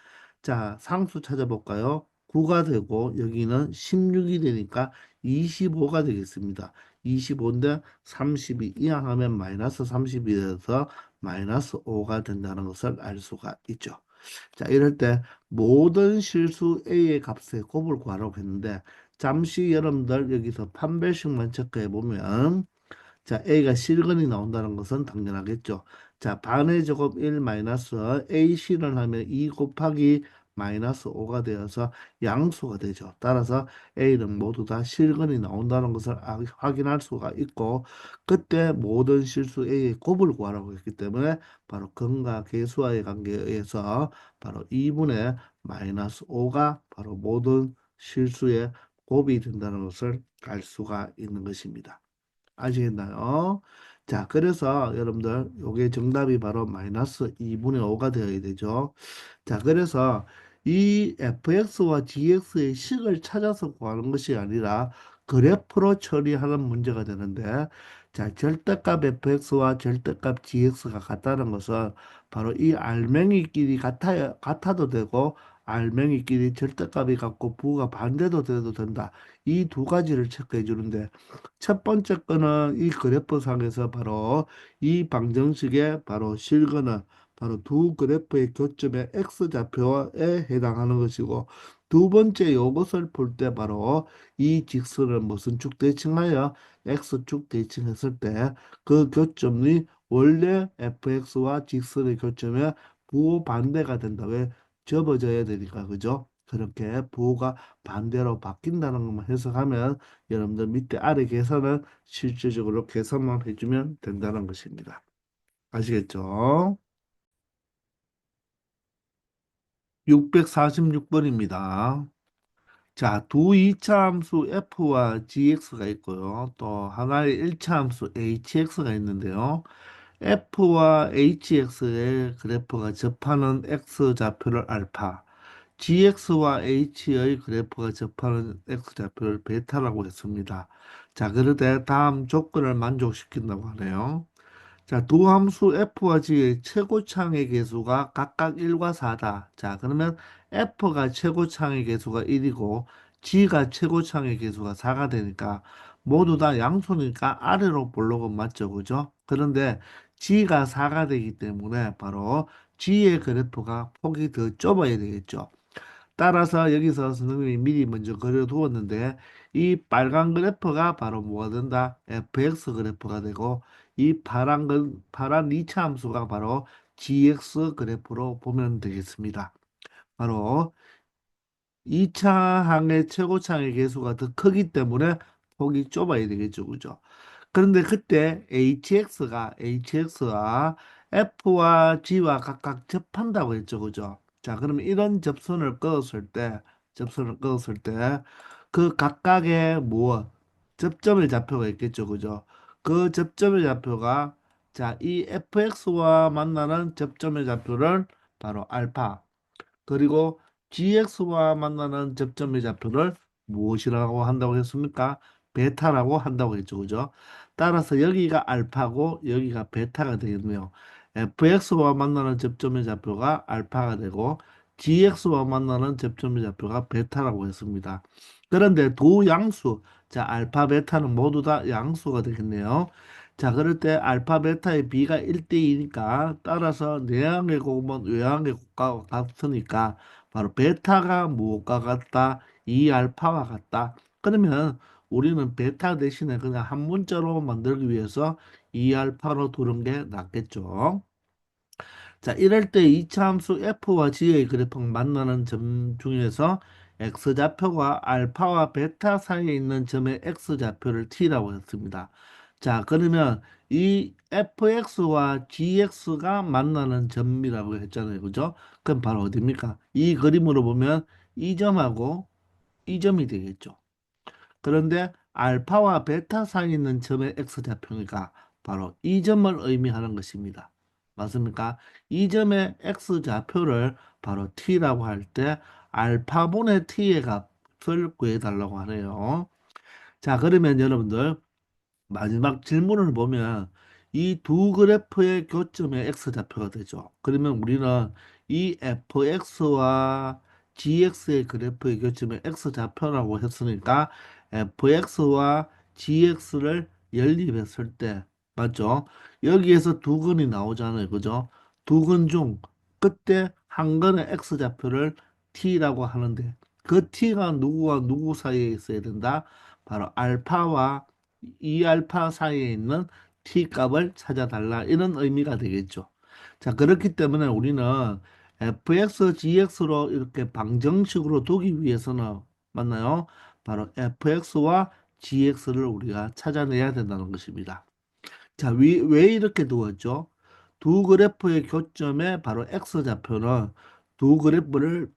자, 상수 찾아볼까요? 9가 되고 여기는 16이 되니까 25가 되겠습니다. 25인데 32 이항하면 마이너스 30이 돼서 마이너스 5가 된다는 것을 알 수가 있죠. 자, 이럴 때 모든 실수 A의 값의 곱을 구하라고 했는데 잠시 여러분들 여기서 판별식만 체크해 보면 자, A가 실근이 나온다는 것은 당연하겠죠. 자, 반의 제곱 1 마이너스 A 실을 하면 2 곱하기 마이너스 5가 되어서 양수가 되죠. 따라서 A는 모두 다 실근이 나온다는 것을 확인할 수가 있고 그때 모든 실수 A의 곱을 구하라고 했기 때문에 바로 근과 계수와의 관계에 의해서 바로 2분의 마이너스 5가 바로 모든 실수의 곱이 된다는 것을 알 수가 있는 것입니다. 아시겠나요? 자, 그래서 여러분들 요게 정답이 바로 마이너스 2분의 5가 되어야 되죠. 자, 그래서 이 fx와 gx의 식을 찾아서 구하는 것이 아니라 그래프로 처리하는 문제가 되는데 자, 절대값 fx와 절대값 gx가 같다는 것은 바로 이 알맹이끼리 같아도 되고 알맹이끼리 절대값이 같고 부가 반대도 돼도 된다. 이 두 가지를 체크해 주는데 첫 번째 거는 이 그래프상에서 바로 이 방정식의 바로 실근은 바로 두 그래프의 교점의 x좌표에 해당하는 것이고 두 번째 요것을 볼 때 바로 이 직선을 무슨 쭉 대칭하여 x축 대칭했을 때 그 교점이 원래 fx와 직선의 교점에 부호반대가 된다. 왜? 접어져야 되니까 그죠? 그렇게 부호가 반대로 바뀐다는 것만 해석하면 여러분들 밑에 아래 계산은 실질적으로 계산만 해주면 된다는 것입니다. 아시겠죠? 646번입니다. 자, 두 이차 함수 f와 gx가 있고요. 또 하나의 일차 함수 hx가 있는데요. f와 hx의 그래프가 접하는 x좌표를 알파, gx와 h의 그래프가 접하는 x좌표를 베타라고 했습니다. 자, 그런데 다음 조건을 만족시킨다고 하네요. 자, 두 함수 f와 g의 최고창의 개수가 각각 1과 4다. 자, 그러면 f가 최고창의 개수가 1이고 G가 최고창의 계수가 4가 되니까 모두 다 양수니까 아래로 볼록은 맞죠, 그죠? 그런데 G가 4가 되기 때문에 바로 G의 그래프가 폭이 더 좁아야 되겠죠. 따라서 여기서 선생님이 미리 먼저 그려두었는데 이 빨간 그래프가 바로 뭐가 된다? fx 그래프가 되고 이 파란 이차 함수가 바로 gx 그래프로 보면 되겠습니다. 바로 2차 항의 최고차의 계수가 더 크기 때문에 폭이 좁아야 되겠죠. 그죠? 그런데 그때 HX가 F와 G와 각각 접한다고 했죠. 그죠? 자, 그러면 이런 접선을 끊었을 때, 그 각각의 뭐, 접점의 좌표가 있겠죠. 그죠? 그 접점의 좌표가, 자, 이 FX와 만나는 접점의 좌표를 바로 알파, 그리고 GX와 만나는 접점의 좌표를 무엇이라고 한다고 했습니까? 베타라고 한다고 했죠. 그죠? 따라서 여기가 알파고 여기가 베타가 되겠네요. FX와 만나는 접점의 좌표가 알파가 되고 GX와 만나는 접점의 좌표가 베타라고 했습니다. 그런데 두 양수, 자, 알파, 베타는 모두 다 양수가 되겠네요. 자, 그럴 때 알파, 베타의 비가 1대2니까 따라서 내항의 곱은 외항의 곱과 같으니까 바로 베타가 무엇과 같다? 2알파와 같다. 그러면 우리는 베타 대신에 그냥 한 문자로 만들기 위해서 2알파로 두는 게 낫겠죠. 자, 이럴 때 이차 함수 f와 g의 그래프가 만나는 점 중에서 x좌표가 알파와 베타 사이에 있는 점의 x좌표를 t라고 했습니다. 자, 그러면 이 fx와 gx가 만나는 점이라고 했잖아요. 그죠? 그럼 바로 어디입니까? 이 그림으로 보면 이 점하고 이 점이 되겠죠. 그런데 알파와 베타 사이에 있는 점의 x좌표니까 바로 이 점을 의미하는 것입니다. 맞습니까? 이 점의 x좌표를 바로 t라고 할 때 알파분의 t의 값을 구해달라고 하네요. 자, 그러면 여러분들 마지막 질문을 보면 이 두 그래프의 교점의 x좌표가 되죠. 그러면 우리는 이 fx와 gx의 그래프의 교점의 x좌표라고 했으니까 fx와 gx를 연립했을 때 맞죠? 여기에서 두 근이 나오잖아요. 그죠? 두 근 중 그때 한 근의 x좌표를 t라고 하는데 그 t가 누구와 누구 사이에 있어야 된다? 바로 알파와 2알파 사이에 있는 t 값을 찾아달라 이런 의미가 되겠죠. 자, 그렇기 때문에 우리는 fx, gx로 이렇게 방정식으로 두기 위해서는 맞나요? 바로 fx와 gx를 우리가 찾아내야 된다는 것입니다. 자, 왜 이렇게 두었죠? 두 그래프의 교점에 바로 x좌표는 두 그래프를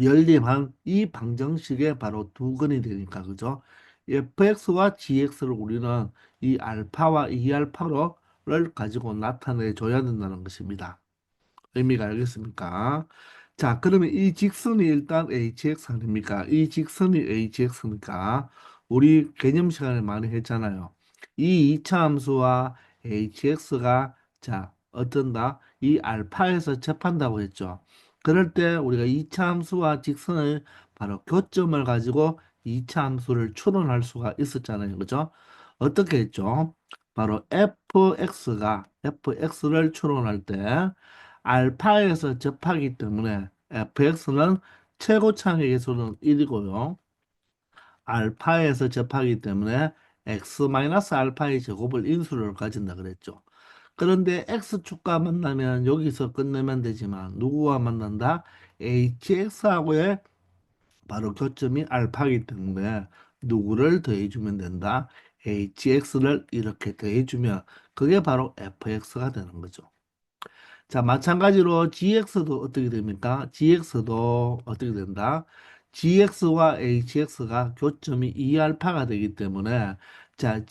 연립한 이 방정식의 바로 두 근이 되니까 그죠? fx와 gx를 우리는 이 알파와 2알파로를 가지고 나타내 줘야 된다는 것입니다. 의미가 알겠습니까? 자, 그러면 이 직선이 일단 hx 아닙니까? 이 직선이 hx니까 우리 개념 시간에 많이 했잖아요. 이 이차 함수와 hx가 자, 어쩐다? 이 알파에서 접한다고 했죠. 그럴 때 우리가 이차 함수와 직선을 바로 교점을 가지고 이차 함수를 추론할 수가 있었잖아요. 그죠? 어떻게 했죠? 바로 fx를 추론할 때 알파에서 접하기 때문에 fx는 최고창의 개수는 1이고요. 알파에서 접하기 때문에 x-알파의 제곱을 인수를 가진다 그랬죠. 그런데 x축과 만나면 여기서 끝내면 되지만 누구와 만난다? hx하고의 바로 교점이 알파이기 때문에 누구를 더해주면 된다? hx를 이렇게 더해주면 그게 바로 fx가 되는 거죠. 자, 마찬가지로 GX도 어떻게 됩니까? GX도 어떻게 된다? GX와 HX가 교점이 2알파가 되기 때문에 자,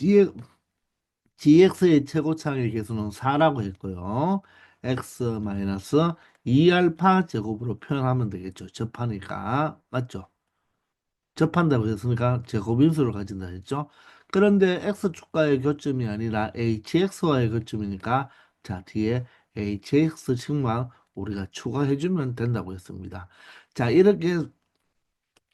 GX의 최고차의 개수는 4라고 했고요. X-2알파 제곱으로 표현하면 되겠죠. 접하니까. 맞죠? 접한다고 했으니까 제곱인수를 가진다 했죠. 그런데 x축과의 교점이 아니라 hx와의 교점이니까 자 뒤에 hx측만 우리가 추가해주면 된다고 했습니다. 자 이렇게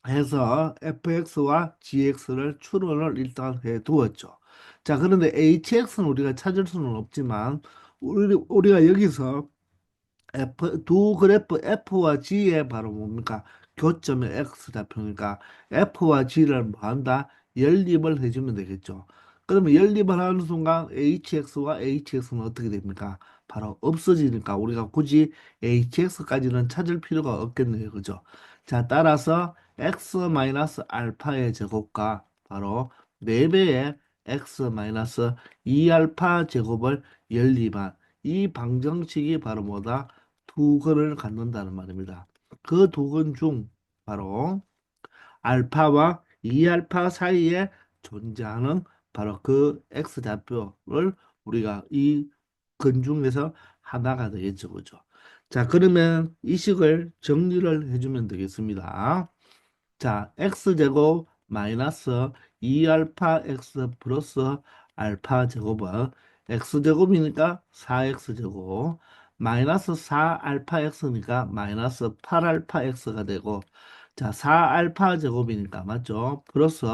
해서 fx와 gx를 추론을 일단 해 두었죠. 자, 그런데 hx는 우리가 찾을 수는 없지만 우리가 여기서 두 그래프 F와 G의 바로 뭡니까? 교점의 X 좌표니까 F와 G를 뭐 한다? 연립을 해주면 되겠죠. 그러면 연립을 하는 순간 HX와 HX는 어떻게 됩니까? 바로 없어지니까 우리가 굳이 HX까지는 찾을 필요가 없겠네요. 그죠? 자, 따라서 X 마이너스 알파의 제곱과 바로 4배의 X 마이너스 2알파 제곱을 연립한 이 방정식이 바로 뭐다? 두 근을 갖는다는 말입니다. 그 두 근 중 바로 알파와 2알파 사이에 존재하는 바로 그 x좌표를 우리가 이 근 중에서 하나가 되겠죠. 그죠? 자, 그러면 이 식을 정리를 해주면 되겠습니다. 자, x제곱 마이너스 2알파 x 플러스 알파 제곱은 x제곱이니까 4x제곱 마이너스 4알파 x니까 마이너스 8알파 x가 되고 자, 4알파 제곱이니까 맞죠? 플러스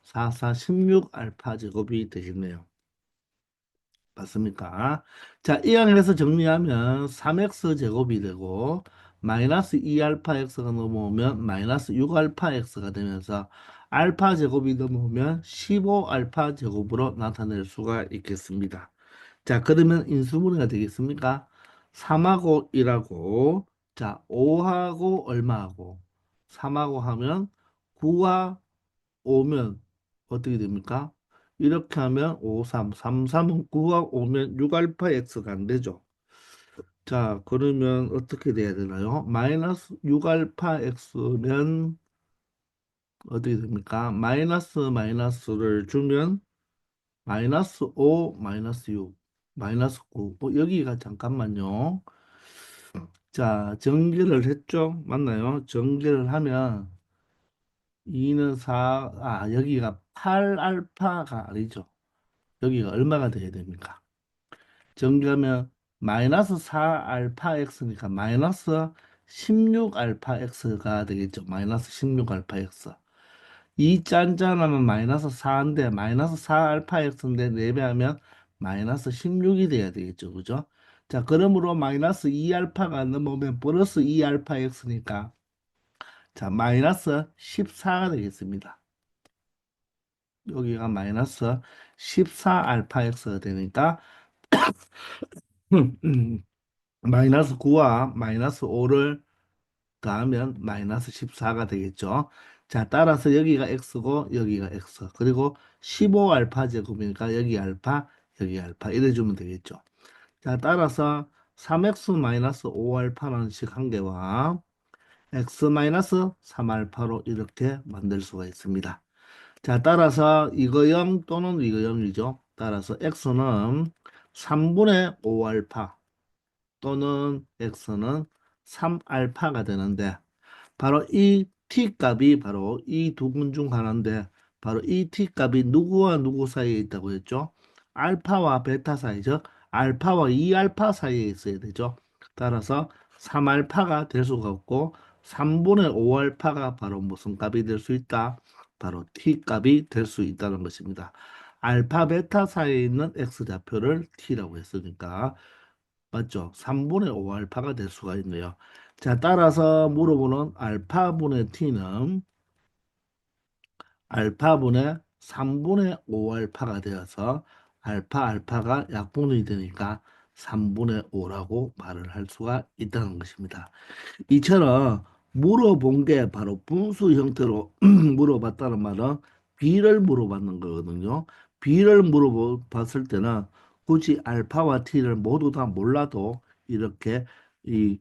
4, 4, 16알파 제곱이 되겠네요. 맞습니까? 자, 이 항에서 정리하면 3x 제곱이 되고 마이너스 2알파 x가 넘어오면 마이너스 6알파 x가 되면서 알파 제곱이 넘어오면 15알파 제곱으로 나타낼 수가 있겠습니다. 자, 그러면 인수분해가 되겠습니까? 3하고 1하고 자, 5하고 얼마하고 3하고 하면 9와 5면 어떻게 됩니까? 이렇게 하면 5, 3, 3, 3은 9와 5면 6알파 x가 안 되죠. 자, 그러면 어떻게 돼야 되나요? 마이너스 6알파 x면 어떻게 됩니까? 마이너스 마이너스를 주면 마이너스 5, 마이너스 6, 마이너스 9. 여기가 잠깐만요. 자, 전개를 했죠? 맞나요? 전개를 하면 2는 4, 여기가 8알파가 아니죠. 여기가 얼마가 돼야 됩니까? 정리하면 마이너스 4알파 x니까 마이너스 16알파 x가 되겠죠. 마이너스 16알파 x. 이 짠짠하면 마이너스 4인데 마이너스 4알파 x인데 4배하면 마이너스 16이 돼야 되겠죠. 그죠? 자, 그러므로 마이너스 2알파가 넘어오면 플러스 2알파 x니까 자, 마이너스 14가 되겠습니다. 여기가 마이너스 14알파 x가 되니까 마이너스 9와 마이너스 5를 더하면 마이너스 14가 되겠죠. 자, 따라서 여기가 x고 여기가 x. 그리고 15알파 제곱이니까 여기 알파, 여기 알파 이래주면 되겠죠. 자, 따라서 3x 마이너스 5알파라는 식 한 개와 x 마이너스 3알파로 이렇게 만들 수가 있습니다. 자, 따라서 이거 0 또는 이거 0이죠. 따라서 x는 3분의 5알파 또는 x는 3알파가 되는데 바로 이 t 값이 바로 이 두 분 중 하나인데 바로 이 t 값이 누구와 누구 사이에 있다고 했죠? 알파와 베타 사이, 즉 알파와 2알파 사이에 있어야 되죠. 따라서 3알파가 될 수가 없고 3분의 5알파가 바로 무슨 값이 될 수 있다? 바로 t 값이 될 수 있다는 것입니다. 알파, 베타 사이에 있는 x좌표를 t라고 했으니까 맞죠? 3분의 5알파가 될 수가 있네요. 자, 따라서 물어보는 알파분의 t는 알파분의 3분의 5알파가 되어서 알파가 약분이 되니까 3분의 5라고 말을 할 수가 있다는 것입니다. 이처럼 물어본 게 바로 분수 형태로 물어봤다는 말은 B를 물어봤는 거거든요. B를 물어봤을 때는 굳이 알파와 T를 모두 다 몰라도 이렇게 이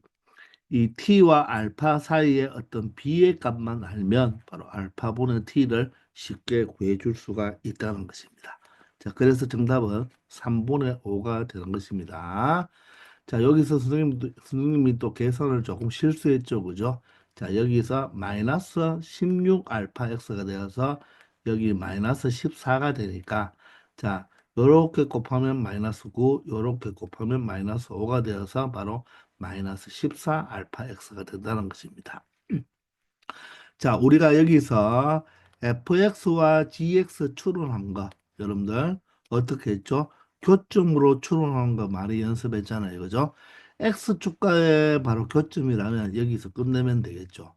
T와 알파 사이의 어떤 B의 값만 알면 바로 알파분의 T를 쉽게 구해줄 수가 있다는 것입니다. 자, 그래서 정답은 3분의 5가 되는 것입니다. 자, 여기서 선생님이 또 계산을 조금 실수했죠. 그죠? 자, 여기서 마이너스 16 알파 x가 되어서 여기 마이너스 14가 되니까 자, 요렇게 곱하면 마이너스 9, 요렇게 곱하면 마이너스 5가 되어서 바로 마이너스 14 알파 x가 된다는 것입니다. 자, 우리가 여기서 fx와 gx 추론한 거, 여러분들 어떻게 했죠? 교점으로 추론한 거 많이 연습했잖아요. 그죠? x축과의 바로 교점이라면 여기서 끝내면 되겠죠.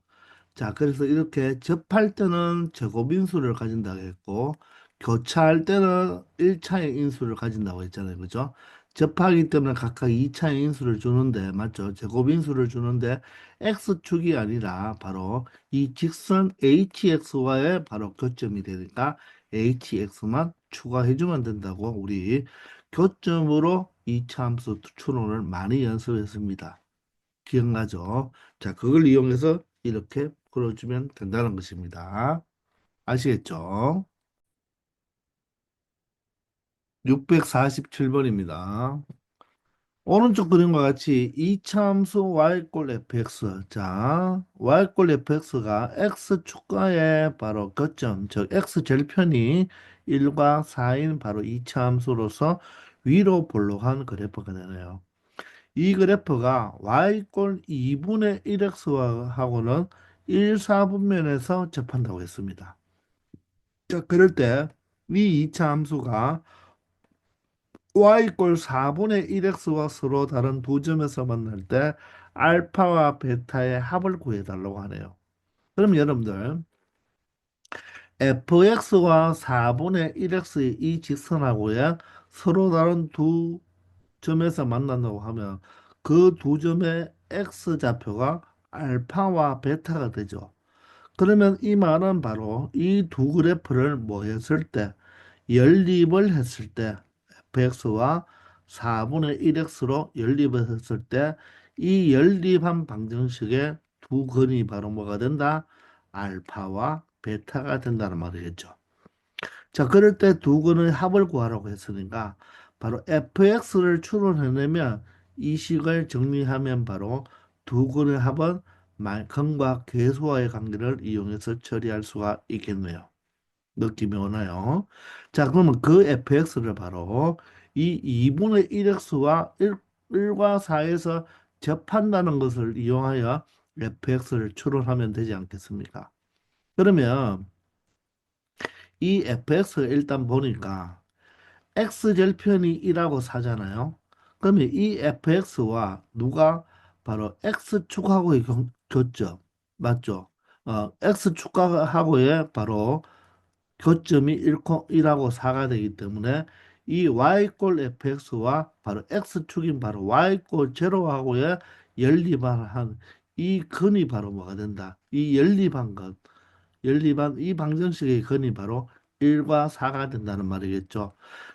자, 그래서 이렇게 접할 때는 제곱인수를 가진다고 했고, 교차할 때는 1차의 인수를 가진다고 했잖아요. 그죠? 접하기 때문에 각각 2차의 인수를 주는데, 맞죠? 제곱인수를 주는데, x축이 아니라 바로 이 직선 hx와의 바로 교점이 되니까 hx만 추가해주면 된다고 우리 교점으로 이 참수 추론을 많이 연습했습니다. 기억나죠? 자, 그걸 이용해서 이렇게 풀어주면 된다는 것입니다. 아시겠죠? 647번입니다. 오른쪽 그림과 같이 이차함수 y꼴 fx. 자, y꼴 fx가 x축과의 바로 거점, 즉 x절편이 1과 4인 바로 이차함수로서 위로 볼록한 그래프가 되네요. 이 그래프가 y꼴 2분의 1x하고는 1, 4분면에서 접한다고 했습니다. 자, 그럴 때 이 이차 함수가 y꼴 4분의 1x와 서로 다른 두 점에서 만날 때 알파와 베타의 합을 구해달라고 하네요. 그럼 여러분들 fx와 4분의 1x의 이 직선하고의 서로 다른 두 점에서 만난다고 하면 그 두 점의 x좌표가 알파와 베타가 되죠. 그러면 이 말은 바로 이 두 그래프를 뭐 했을 때 연립을 했을 때 fx와 4분의 1x로 연립을 했을 때 이 연립한 방정식의 두 근이 바로 뭐가 된다? 알파와 베타가 된다는 말이겠죠. 자, 그럴 때 두 근의 합을 구하라고 했으니까 바로 fx를 추론해내면 이 식을 정리하면 바로 두 근의 합은 근과 계수와의 관계를 이용해서 처리할 수가 있겠네요. 느낌이 오나요? 자, 그러면 그 fx를 바로 이 2분의 1x와 1과 4에서 접한다는 것을 이용하여 fx를 추론하면 되지 않겠습니까? 그러면 이 fx 일단 보니까 x절편이 1하고 4잖아요. 그러면 이 fx와 누가 바로 x축하고의 교점 맞죠? x축하고의 바로 교점이 1하고 4가 되기 때문에 이 y꼴 fx와 바로 x축인 바로 y꼴 제로하고의 연립한 이 근이 바로 뭐가 된다? 이 연립한 것. 연립한 이 방정식의 근이 바로 1과 4가 된다는 말이겠죠.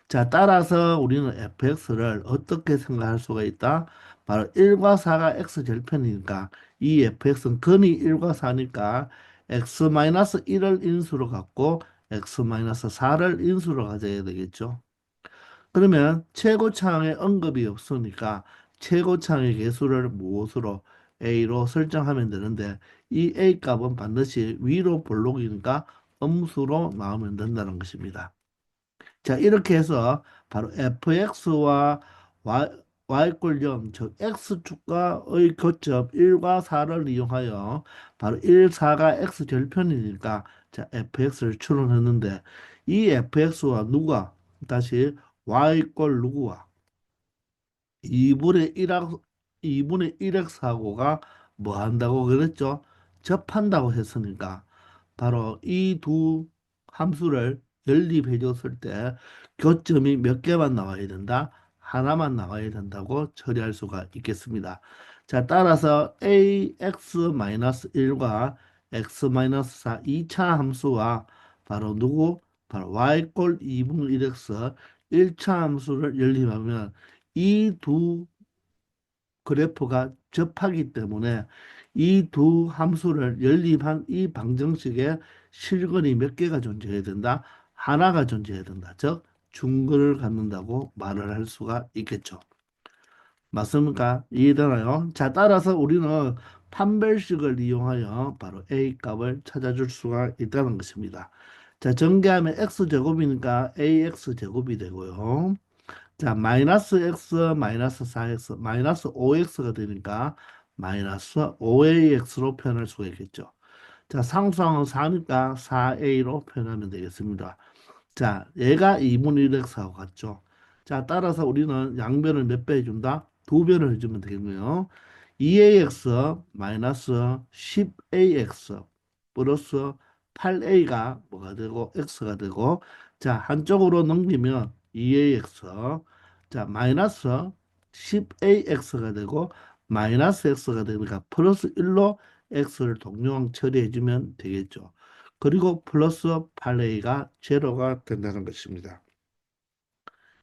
자, 따라서 우리는 fx를 어떻게 생각할 수가 있다? 바로 1과 4가 x절편이니까 이 fx는 근이 1과 4니까 x-1을 인수로 갖고 x-4를 인수로 가져야 되겠죠. 그러면 최고차항의 언급이 없으니까 최고차항의 개수를 무엇으로 a로 설정하면 되는데 이 a 값은 반드시 위로 볼록이니까 음수로 나오면 된다는 것입니다. 자, 이렇게 해서 바로 fx와 y꼴 0, 즉 x축과의 교점 1과 4를 이용하여 바로 1, 4가 x절편이니까 자, fx를 추론했는데 이 fx와 누가 다시 y꼴 누구와 2분의 1학 2분의 1x 하고가 뭐 한다고 그랬죠? 접한다고 했으니까 바로 이 두 함수를 연립해 줬을 때 교점이 몇 개만 나와야 된다? 하나만 나와야 된다고 처리할 수가 있겠습니다. 자, 따라서 ax-1과 x-4 2차 함수와 바로 누구? 바로 y꼴 2분의 1x 1차 함수를 연립하면 이 두 그래프가 접하기 때문에 이 두 함수를 연립한 이 방정식에 실근이 몇 개가 존재해야 된다? 하나가 존재해야 된다. 즉, 중근을 갖는다고 말을 할 수가 있겠죠. 맞습니까? 이해되나요? 자, 따라서 우리는 판별식을 이용하여 바로 A 값을 찾아줄 수가 있다는 것입니다. 자, 전개하면 x제곱이니까 ax제곱이 되고요. 자, 마이너스 x 마이너스 4x 마이너스 5x가 되니까 마이너스 5ax로 표현할 수가 있겠죠. 자, 상수항은 4니까 4a로 표현하면 되겠습니다. 자, 얘가 2분의 1x하고 같죠. 자, 따라서 우리는 양변을 몇 배 해준다? 두 배를 해주면 되겠네요. 2ax 마이너스 10ax 플러스 8a가 뭐가 되고 x가 되고, 자, 한쪽으로 넘기면 2ax, 자, 마이너스 10ax가 되고 마이너스 x가 되니까 플러스 1로 x를 동료항 처리해주면 되겠죠. 그리고 플러스 8a가 제로가 된다는 것입니다.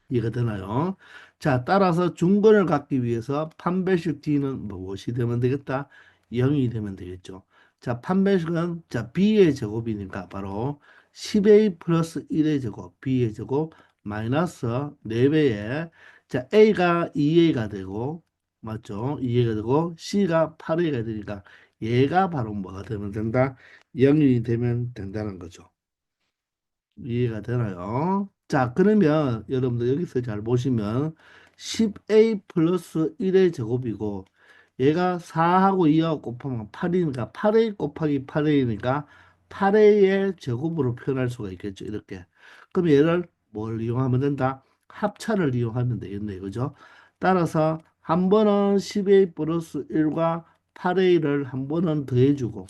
이해가 되나요? 자, 따라서 중근을 갖기 위해서 판별식 d는 무엇이 되면 되겠다? 0이 되면 되겠죠. 자, 판별식은 자 b의 제곱이니까 바로 10a 플러스 1의 제곱, b의 제곱 마이너스 4배에 자 a가 2a가 되고 맞죠? 2a가 되고 c가 8a가 되니까 얘가 바로 뭐가 되면 된다? 0이 되면 된다는 거죠. 이해가 되나요? 자, 그러면 여러분들 여기서 잘 보시면 10a 플러스 1의 제곱이고 얘가 4하고 2하고 곱하면 8이니까 8a 곱하기 8a니까 8a의 제곱으로 표현할 수가 있겠죠. 이렇게. 그럼 얘를 뭘 이용하면 된다? 합차를 이용하면 되겠네. 그죠? 따라서 한 번은 10a 플러스 1과 8a를 한 번은 더해주고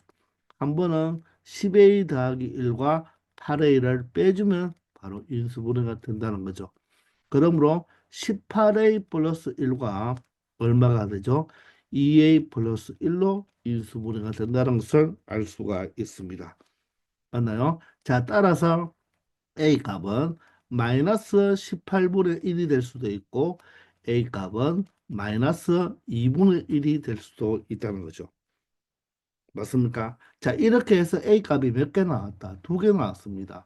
한 번은 10a 더하기 1과 8a를 빼주면 바로 인수분해가 된다는 거죠. 그러므로 18a 플러스 1과 얼마가 되죠? 2a 플러스 1로 인수분해가 된다는 것을 알 수가 있습니다. 맞나요? 자, 따라서 a 값은 마이너스 18분의 1이 될 수도 있고 a 값은 마이너스 2분의 1이 될 수도 있다는 거죠. 맞습니까? 자, 이렇게 해서 A 값이 몇 개 나왔다? 두 개 나왔습니다.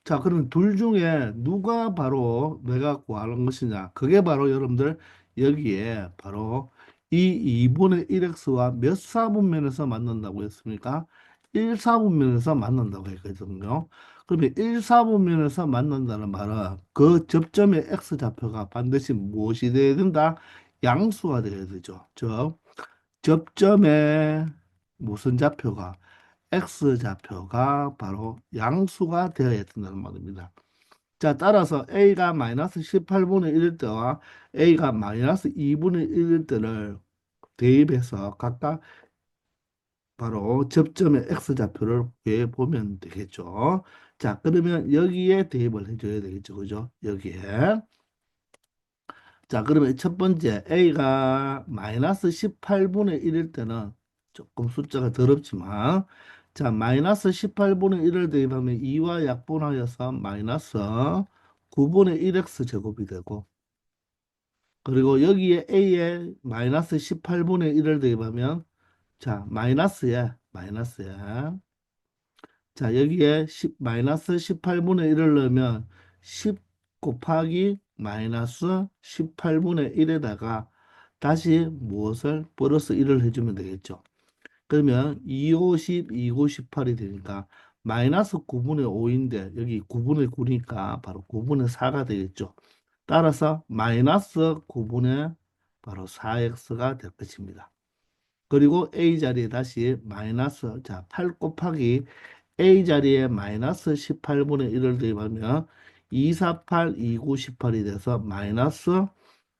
자, 그럼 둘 중에 누가 바로 내가 구하는 것이냐? 그게 바로 여러분들 여기에 바로 이 2분의 1x와 몇 사분면에서 만난다고 했습니까? 1사분면에서 만난다고 했거든요. 그러면 1사분면에서 만난다는 말은 그 접점의 x좌표가 반드시 무엇이 되어야 된다? 양수가 되어야 되죠. 즉, 접점의 무슨 좌표가 x좌표가 바로 양수가 되어야 된다는 말입니다. 자, 따라서 a가 마이너스 18분의 1일 때와 a가 마이너스 2분의 1일 때를 대입해서 각각 바로 접점의 x좌표를 구해 보면 되겠죠. 자, 그러면 여기에 대입을 해줘야 되겠죠. 그죠? 여기에. 자, 그러면 첫 번째 A가 마이너스 18분의 1일 때는 조금 숫자가 더럽지만 자, 마이너스 18분의 1을 대입하면 2와 약분하여서 마이너스 9분의 1x 제곱이 되고 그리고 여기에 A에 마이너스 18분의 1을 대입하면 자, 마이너스에 자, 여기에 10, 마이너스 18분의 1을 넣으면 10 곱하기 마이너스 18분의 1에다가 다시 무엇을 플러스 1을 해주면 되겠죠. 그러면 2, 50, 2, 9, 18이 되니까 마이너스 9분의 5인데 여기 9분의 9니까 바로 9분의 4가 되겠죠. 따라서 마이너스 9분의 바로 4x가 될 것입니다. 그리고 A 자리에 다시 마이너스 자, 8 곱하기 A 자리에 마이너스 18분의 1을 대입하면 248, 29, 18이 돼서 마이너스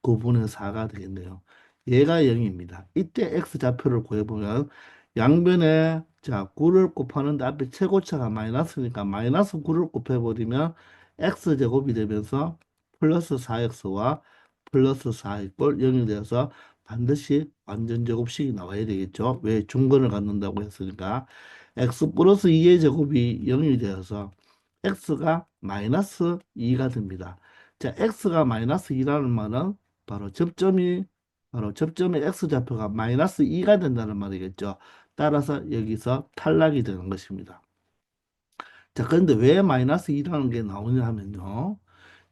9분의 4가 되겠네요. 얘가 0입니다. 이때 x좌표를 구해보면 양변에 자 9를 곱하는데 앞에 최고차가 마이너스니까 마이너스 9를 곱해버리면 x제곱이 되면서 플러스 4x와 플러스 4 이꼴 0이 되어서 반드시 완전제곱식이 나와야 되겠죠. 왜 중근을 갖는다고 했으니까 x 플러스 2의 제곱이 0이 되어서 x가 마이너스 2가 됩니다. 자, x가 마이너스 2라는 말은 바로 접점의 x좌표가 마이너스 2가 된다는 말이겠죠. 따라서 여기서 탈락이 되는 것입니다. 자, 그런데 왜 마이너스 2라는 게 나오냐 하면요.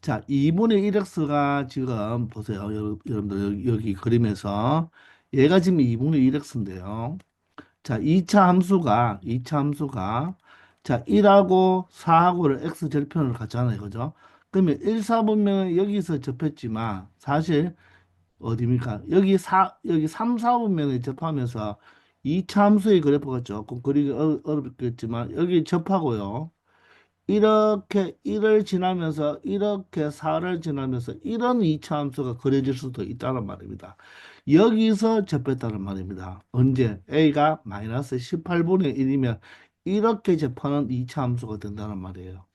자, 2분의 1x가 지금 보세요. 여러분들 여기 그림에서 얘가 지금 2분의 1x인데요. 자, 2차 함수가 자, 1하고 4하고를 x 절편을 갖잖아요. 그죠? 그러면 1, 4분면은 여기서 접했지만 사실 어디입니까? 여기 3, 4분면에 접하면서 이차 함수의 그래프가 조금 그리기 어렵겠지만 여기 접하고요. 이렇게 1을 지나면서 이렇게 4를 지나면서 이런 이차 함수가 그려질 수도 있다는 말입니다. 여기서 접했다는 말입니다. 언제? a가 마이너스 18분의 1이면 이렇게 접하는 이차 함수가 된다는 말이에요.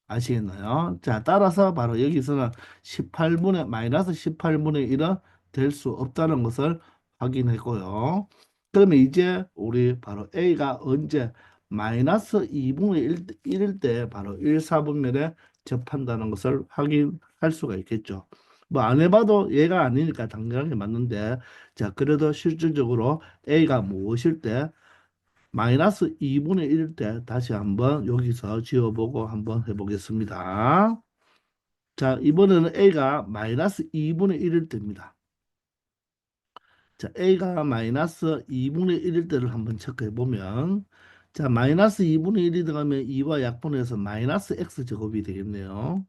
아시겠나요? 자, 따라서 바로 여기서는 18분의 마이너스 18분의 1은 될 수 없다는 것을 확인했고요. 그러면 이제 우리 바로 A가 언제 마이너스 2분의 1일 때 바로 1, 4분면에 접한다는 것을 확인할 수가 있겠죠. 뭐 안 해봐도 얘가 아니니까 당연하게 맞는데, 자, 그래도 실질적으로 A가 무엇일 때 마이너스 2분의 1일 때 다시 한번 여기서 지워보고 한번 해보겠습니다. 자, 이번에는 A가 마이너스 2분의 1일 때입니다. 자, A가 마이너스 2분의 1일 때를 한번 체크해 보면, 자, 마이너스 2분의 1이 들어가면 2와 약분해서 마이너스 X 제곱이 되겠네요.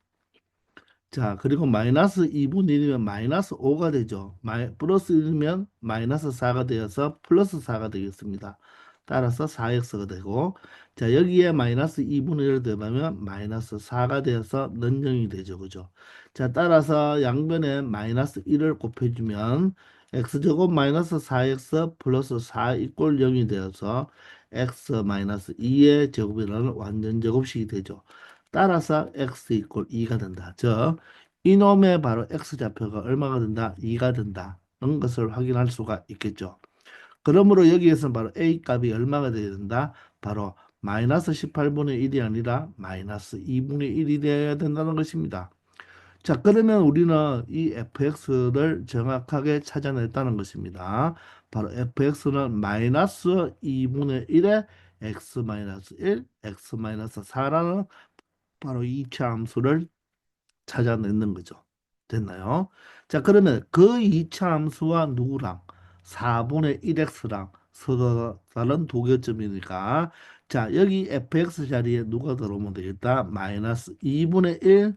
자, 그리고 마이너스 2분의 1이면 마이너스 5가 되죠. 플러스 1이면 마이너스 4가 되어서 플러스 4가 되겠습니다. 따라서 4x가 되고, 자, 여기에 마이너스 2분의 1을 더하면 마이너스 4가 되어서 는 0이 되죠. 그죠? 자, 따라서 양변에 마이너스 1을 곱해주면 x제곱 마이너스 4x 플러스 4 이꼴 0이 되어서 x 마이너스 2의 제곱이라는 완전 제곱식이 되죠. 따라서 x 이꼴 2가 된다. 즉 이놈의 바로 x좌표가 얼마가 된다? 2가 된다는 것을 확인할 수가 있겠죠. 그러므로 여기에서는 바로 a 값이 얼마가 되어야 된다? 바로 마이너스 18분의 1이 아니라 마이너스 2분의 1이 되어야 된다는 것입니다. 자, 그러면 우리는 이 fx를 정확하게 찾아냈다는 것입니다. 바로 fx는 마이너스 2분의 1에 x 마이너스 1, x 마이너스 4라는 바로 이 함수를 찾아내는 거죠. 됐나요? 자, 그러면 그 이차 함수와 누구랑 4분의 1x랑 서로 다른 도교점이니까 자, 여기 fx 자리에 누가 들어오면 되겠다? 마이너스 2분의 1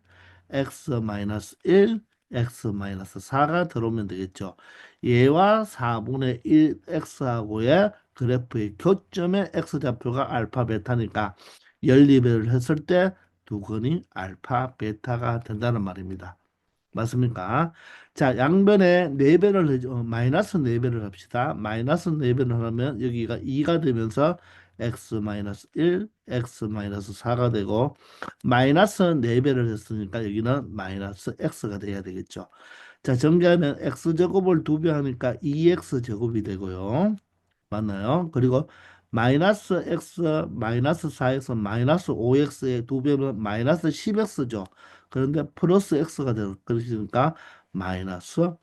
x 마이너스 1 x 마이너스 4가 들어오면 되겠죠. 얘와 4분의 1 x하고의 그래프의 교점의 x좌표가 알파 베타니까 연립을 했을 때 두 근이 알파, 베타가 된다는 말입니다. 맞습니까? 자, 양변에 4배를 마이너스 4배를 합시다. 마이너스 4배를 하면 여기가 2가 되면서 x 마이너스 1, x 마이너스 4가 되고 마이너스 4배를 했으니까 여기는 마이너스 x가 돼야 되겠죠. 자, 전개하면 x제곱을 2배 하니까 2x 제곱이 되고요. 맞나요? 그리고 마이너스 x 마이너스 4x 마이너스 5x의 2배는 마이너스 10x죠. 그런데 플러스 x가 되는 것이니까 마이너스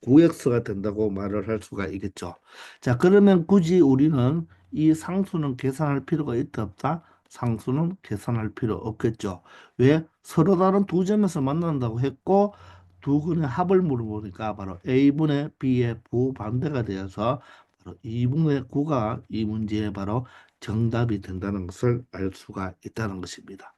9x가 된다고 말을 할 수가 있겠죠. 자, 그러면 굳이 우리는 이 상수는 계산할 필요가 있다 없다? 상수는 계산할 필요 없겠죠. 왜? 서로 다른 두 점에서 만난다고 했고 두 근의 합을 물어보니까 바로 a분의 b의 부반대가 되어서 바로 2분의 9가 이 문제의 바로 정답이 된다는 것을 알 수가 있다는 것입니다.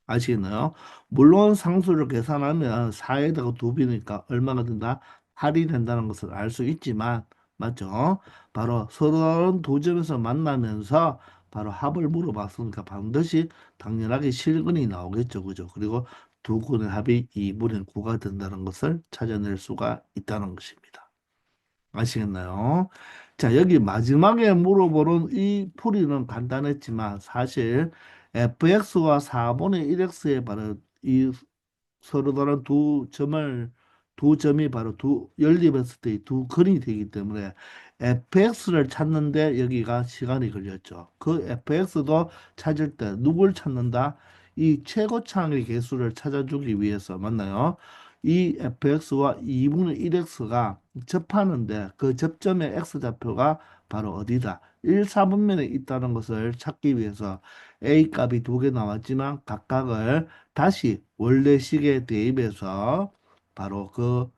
아시겠나요? 물론 상수를 계산하면 4에다가 2배니까 얼마가 된다? 8이 된다는 것을 알 수 있지만 맞죠? 바로 서로 다른 두 점에서 만나면서 바로 합을 물어봤으니까 반드시 당연하게 실근이 나오겠죠. 그죠? 그리고 두 근의 합이 2분의 9가 된다는 것을 찾아낼 수가 있다는 것입니다. 아시겠나요? 자, 여기 마지막에 물어보는 이 풀이는 간단했지만 사실 fx와 4분의 1x의 바로 이 서로 다른 두 점이 바로 두 연립했을 때 두 근이 되기 때문에 fx를 찾는데 여기가 시간이 걸렸죠. 그 fx도 찾을 때 누굴 찾는다? 이 최고차의 개수를 찾아주기 위해서 맞나요? 이 fx와 2분의 1x가 접하는데 그 접점의 x좌표가 바로 어디다? 1, 4분면에 있다는 것을 찾기 위해서 a 값이 두 개 나왔지만 각각을 다시 원래식에 대입해서 바로 그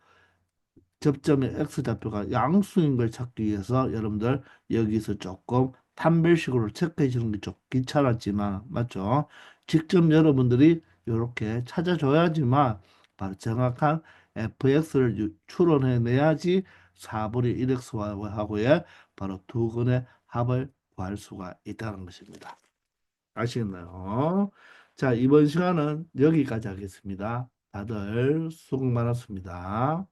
접점의 x좌표가 양수인 걸 찾기 위해서 여러분들 여기서 조금 판별식으로 체크해 주는 게 좀 귀찮았지만 맞죠? 직접 여러분들이 이렇게 찾아줘야지만 바로 정확한 fx를 추론해 내야지 4분의 1x하고의 바로 두 근의 합을 구할 수가 있다는 것입니다. 아시겠나요? 자, 이번 시간은 여기까지 하겠습니다. 다들 수고 많았습니다.